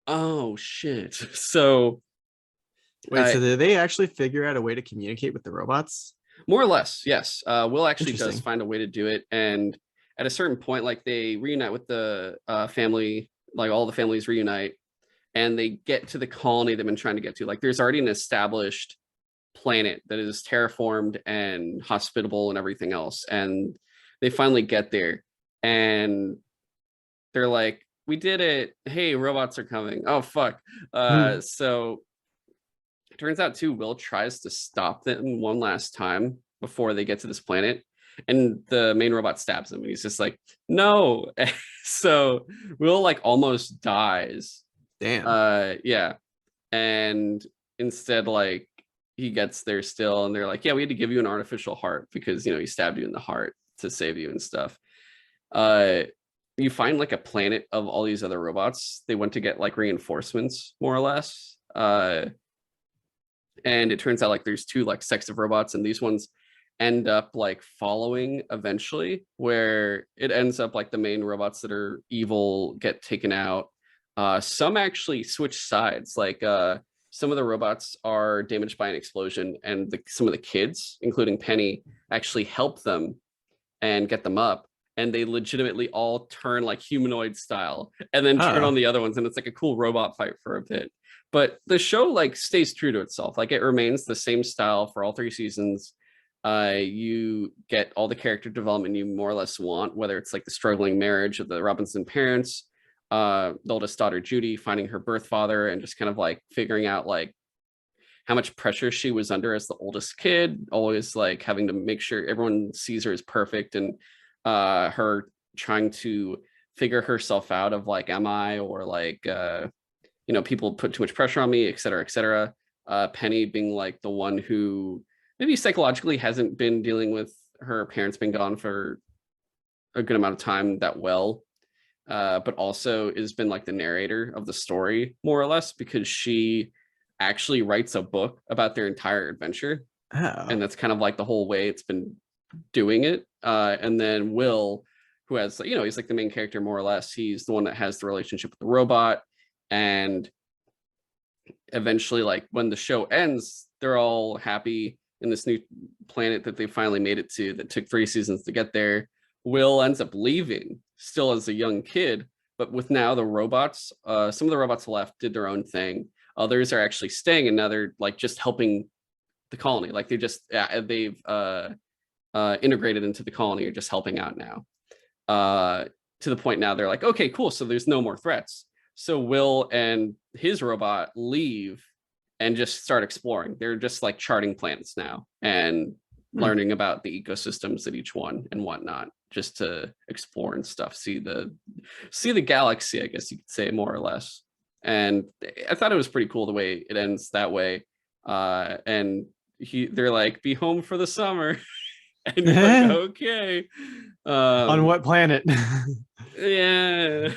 Speaker 1: oh shit. So
Speaker 2: wait, so did they actually figure out a way to communicate with the robots?
Speaker 1: More or less, yes. Will actually does find a way to do it, and at a certain point, like they reunite with the family, like all the families reunite, and they get to the colony they've been trying to get to. Like there's already an established planet that is terraformed and hospitable and everything else, and they finally get there, and they're like, we did it, hey, robots are coming. Oh fuck. So it turns out too, Will tries to stop them one last time before they get to this planet, and the main robot stabs him, and he's just like, no. So Will like almost dies.
Speaker 2: Damn.
Speaker 1: Yeah. And instead, like, he gets there still, and they're like, yeah, we had to give you an artificial heart because, you know, he stabbed you in the heart to save you and stuff. You find like a planet of all these other robots. They went to get like reinforcements, more or less. And it turns out like there's two like sects of robots, and these ones end up like following eventually, where it ends up like the main robots that are evil get taken out. Some actually switch sides, like some of the robots are damaged by an explosion, and some of the kids, including Penny, actually help them and get them up, and they legitimately all turn like humanoid style and then turn on the other ones, and it's like a cool robot fight for a bit. But the show like stays true to itself. Like it remains the same style for all 3 seasons. You get all the character development you more or less want, whether it's like the struggling marriage of the Robinson parents, the oldest daughter Judy finding her birth father and just kind of like figuring out like how much pressure she was under as the oldest kid, always like having to make sure everyone sees her as perfect, and her trying to figure herself out of like, am I, or like you know, people put too much pressure on me, et cetera, et cetera. Penny being like the one who maybe psychologically hasn't been dealing with her parents being gone for a good amount of time that well, but also has been like the narrator of the story more or less, because she actually writes a book about their entire adventure. And that's kind of like the whole way it's been doing it. And then Will, who has, you know, he's like the main character more or less. He's the one that has the relationship with the robot, and eventually, like when the show ends, they're all happy in this new planet that they finally made it to, that took 3 seasons to get there. Will ends up leaving still as a young kid, but with now the robots, some of the robots left did their own thing. Others are actually staying, and now they're like just helping the colony. Like they just they've integrated into the colony, or just helping out now. To the point now they're like, okay, cool. So there's no more threats. So Will and his robot leave and just start exploring. They're just like charting planets now and learning about the ecosystems at each one and whatnot, just to explore and stuff. See the galaxy, I guess you could say, more or less. And I thought it was pretty cool the way it ends that way. And they're like, be home for the summer. And you're like, okay.
Speaker 2: On what planet?
Speaker 1: Yeah.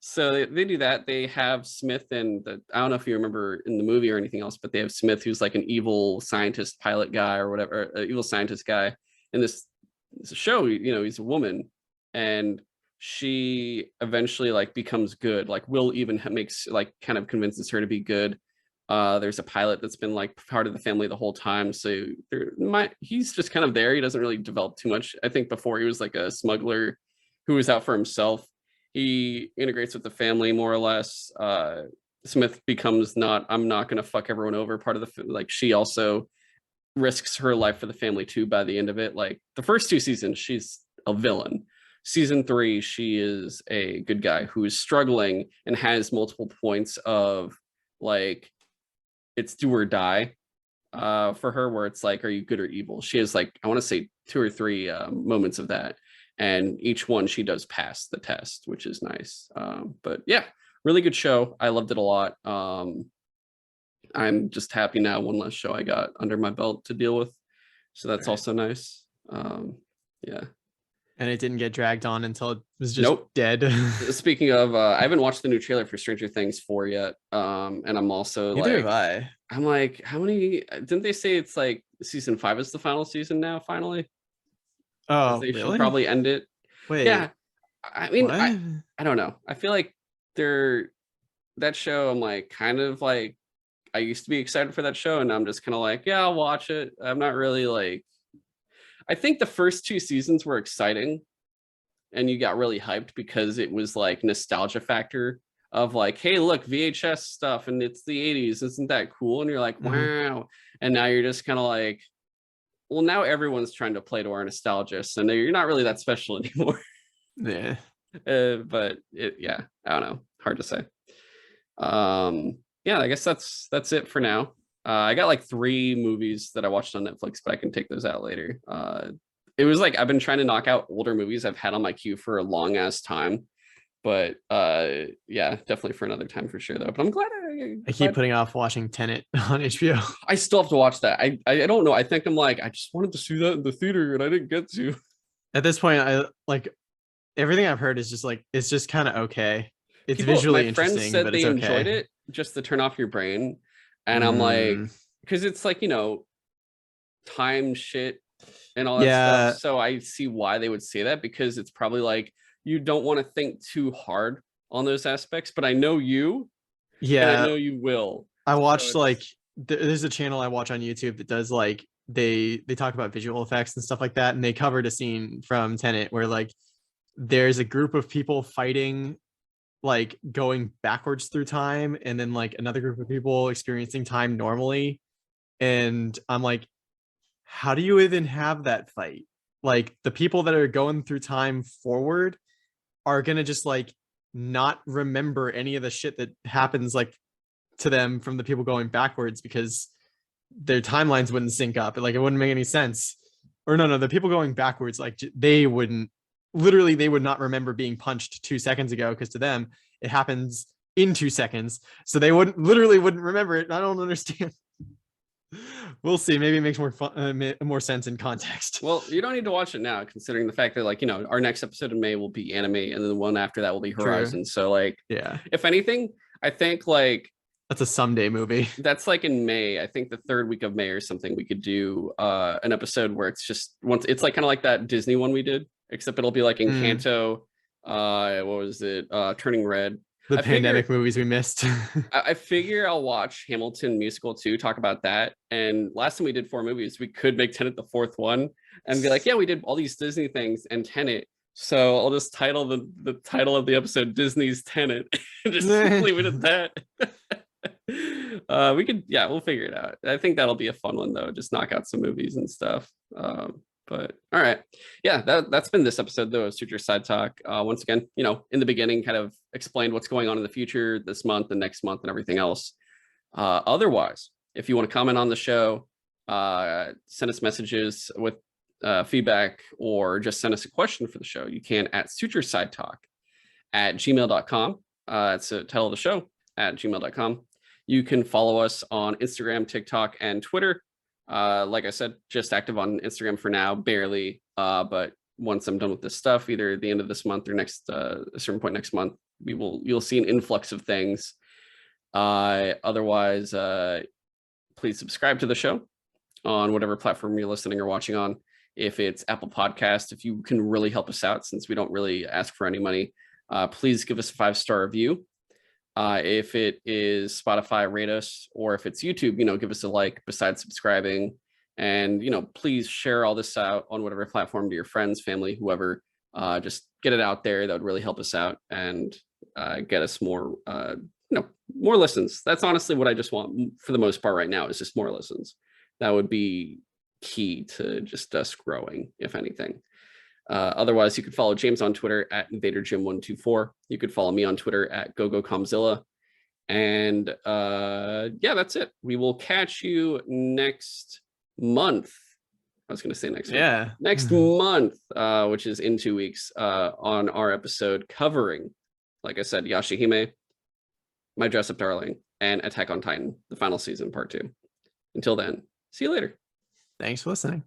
Speaker 1: So they do that. They have Smith, and I don't know if you remember in the movie or anything else, but they have Smith, who's like an evil scientist pilot guy or whatever, evil scientist guy. In this show, you know, he's a woman, and she eventually like becomes good. Like Will even makes like kind of convinces her to be good. There's a pilot that's been like part of the family the whole time, so he's just kind of there. He doesn't really develop too much. I think before he was like a smuggler who was out for himself. He integrates with the family more or less. Smith becomes I'm not gonna fuck everyone over part of the, like, she also risks her life for the family too by the end of it. Like the first 2 seasons she's a villain, season 3, she is a good guy who is struggling and has multiple points of like it's do or die for her, where it's like, are you good or evil? She has like, I want to say 2 or 3 moments of that, and each one she does pass the test, which is nice. But yeah, really good show. I loved it a lot. I'm just happy now, one less show I got under my belt to deal with, so that's also nice. Yeah.
Speaker 2: And it didn't get dragged on until it was just dead.
Speaker 1: Speaking of, I haven't watched the new trailer for Stranger Things 4 yet. And I'm also
Speaker 2: Neither
Speaker 1: like,
Speaker 2: have I.
Speaker 1: I'm like, how many? Didn't they say it's like season 5 is the final season now? Finally,
Speaker 2: oh,
Speaker 1: they
Speaker 2: really?
Speaker 1: should probably end it.
Speaker 2: Wait,
Speaker 1: yeah, I mean,
Speaker 2: what?
Speaker 1: I don't know. I feel like that show. I'm like kind of like I used to be excited for that show, and I'm just kind of like, yeah, I'll watch it. I'm not really like. I think the first 2 seasons were exciting, and you got really hyped because it was like nostalgia factor of like, hey, look, VHS stuff, and it's the 80s. Isn't that cool? And you're like, wow. And now you're just kind of like, well, now everyone's trying to play to our nostalgia, so you're not really that special anymore.
Speaker 2: Yeah.
Speaker 1: But yeah, I don't know. Hard to say. Yeah, I guess that's it for now. I got like 3 movies that I watched on Netflix, but I can take those out later. It was like I've been trying to knock out older movies I've had on my queue for a long ass time, but yeah, definitely for another time for sure though. But I'm glad
Speaker 2: I keep putting off watching Tenet on HBO.
Speaker 1: I still have to watch that. I don't know. I think I'm like, I just wanted to see that in the theater and I didn't get to.
Speaker 2: At this point, I like everything I've heard is just like it's just kind of okay. It's visually interesting,
Speaker 1: friends said
Speaker 2: but
Speaker 1: they
Speaker 2: it's
Speaker 1: enjoyed
Speaker 2: okay.
Speaker 1: it just to turn off your brain. And I'm like, because it's like, time shit and all that stuff. So I see why they would say that, because it's probably like you don't want to think too hard on those aspects. But I know you, and I know you will.
Speaker 2: I watched like there's a channel I watch on YouTube that does like they talk about visual effects and stuff like that, and they covered a scene from Tenet where like there's a group of people fighting, like going backwards through time, and then like another group of people experiencing time normally, and I'm like, how do you even have that fight? Like the people that are going through time forward are gonna just like not remember any of the shit that happens like to them from the people going backwards, because their timelines wouldn't sync up. Like it wouldn't make any sense. Or no, the people going backwards, like they would not remember being punched 2 seconds ago, because to them it happens in 2 seconds. So they wouldn't remember it. I don't understand. We'll see. Maybe it makes more sense in context.
Speaker 1: Well, you don't need to watch it now, considering the fact that like, our next episode in May will be anime, and then the one after that will be Horizon. True. So like, yeah, if anything, I think like
Speaker 2: that's a someday movie.
Speaker 1: That's like in May. I think the 3rd week of May or something, we could do an episode where it's just it's like kind of like that Disney one we did, except it'll be like Encanto. What was it? Turning Red.
Speaker 2: The pandemic movies we missed.
Speaker 1: I figure I'll watch Hamilton musical too, talk about that. And last time we did 4 movies, we could make Tenet the 4th one and be like, yeah, we did all these Disney things and Tenet. So I'll just title the title of the episode Disney's Tenet and just leave it at that. We'll figure it out. I think that'll be a fun one though. Just knock out some movies and stuff. But all right, yeah, that's been this episode though of Sutro Sidetalk. Once again, in the beginning, kind of explained what's going on in the future, this month and next month and everything else. Otherwise, if you want to comment on the show, send us messages with feedback, or just send us a question for the show, you can at sutrosidetalk@gmail.com. It's the title of the show, at gmail.com. You can follow us on Instagram, TikTok, and Twitter. Like I said, just active on Instagram for now, barely. But once I'm done with this stuff, either at the end of this month or next a certain point next month, you'll see an influx of things. Otherwise, please subscribe to the show on whatever platform you're listening or watching on. If it's Apple Podcast, if you can really help us out, since we don't really ask for any money, please give us a 5-star review. If it is Spotify, rate us, or if it's YouTube, give us a like besides subscribing, and, please share all this out on whatever platform to your friends, family, whoever. Just get it out there. That would really help us out and get us more, more listens. That's honestly what I just want for the most part right now, is just more listens. That would be key to just us growing, if anything. Otherwise, you could follow James on Twitter at InvaderJim124. You could follow me on Twitter at GoGoComzilla. And yeah, that's it. We will catch you next month. I was going to say next week.
Speaker 2: Yeah.
Speaker 1: Next month, which is in 2 weeks, on our episode covering, like I said, Yashahime, My Dress Up Darling, and Attack on Titan, the final season, part 2. Until then, see you later.
Speaker 2: Thanks for listening.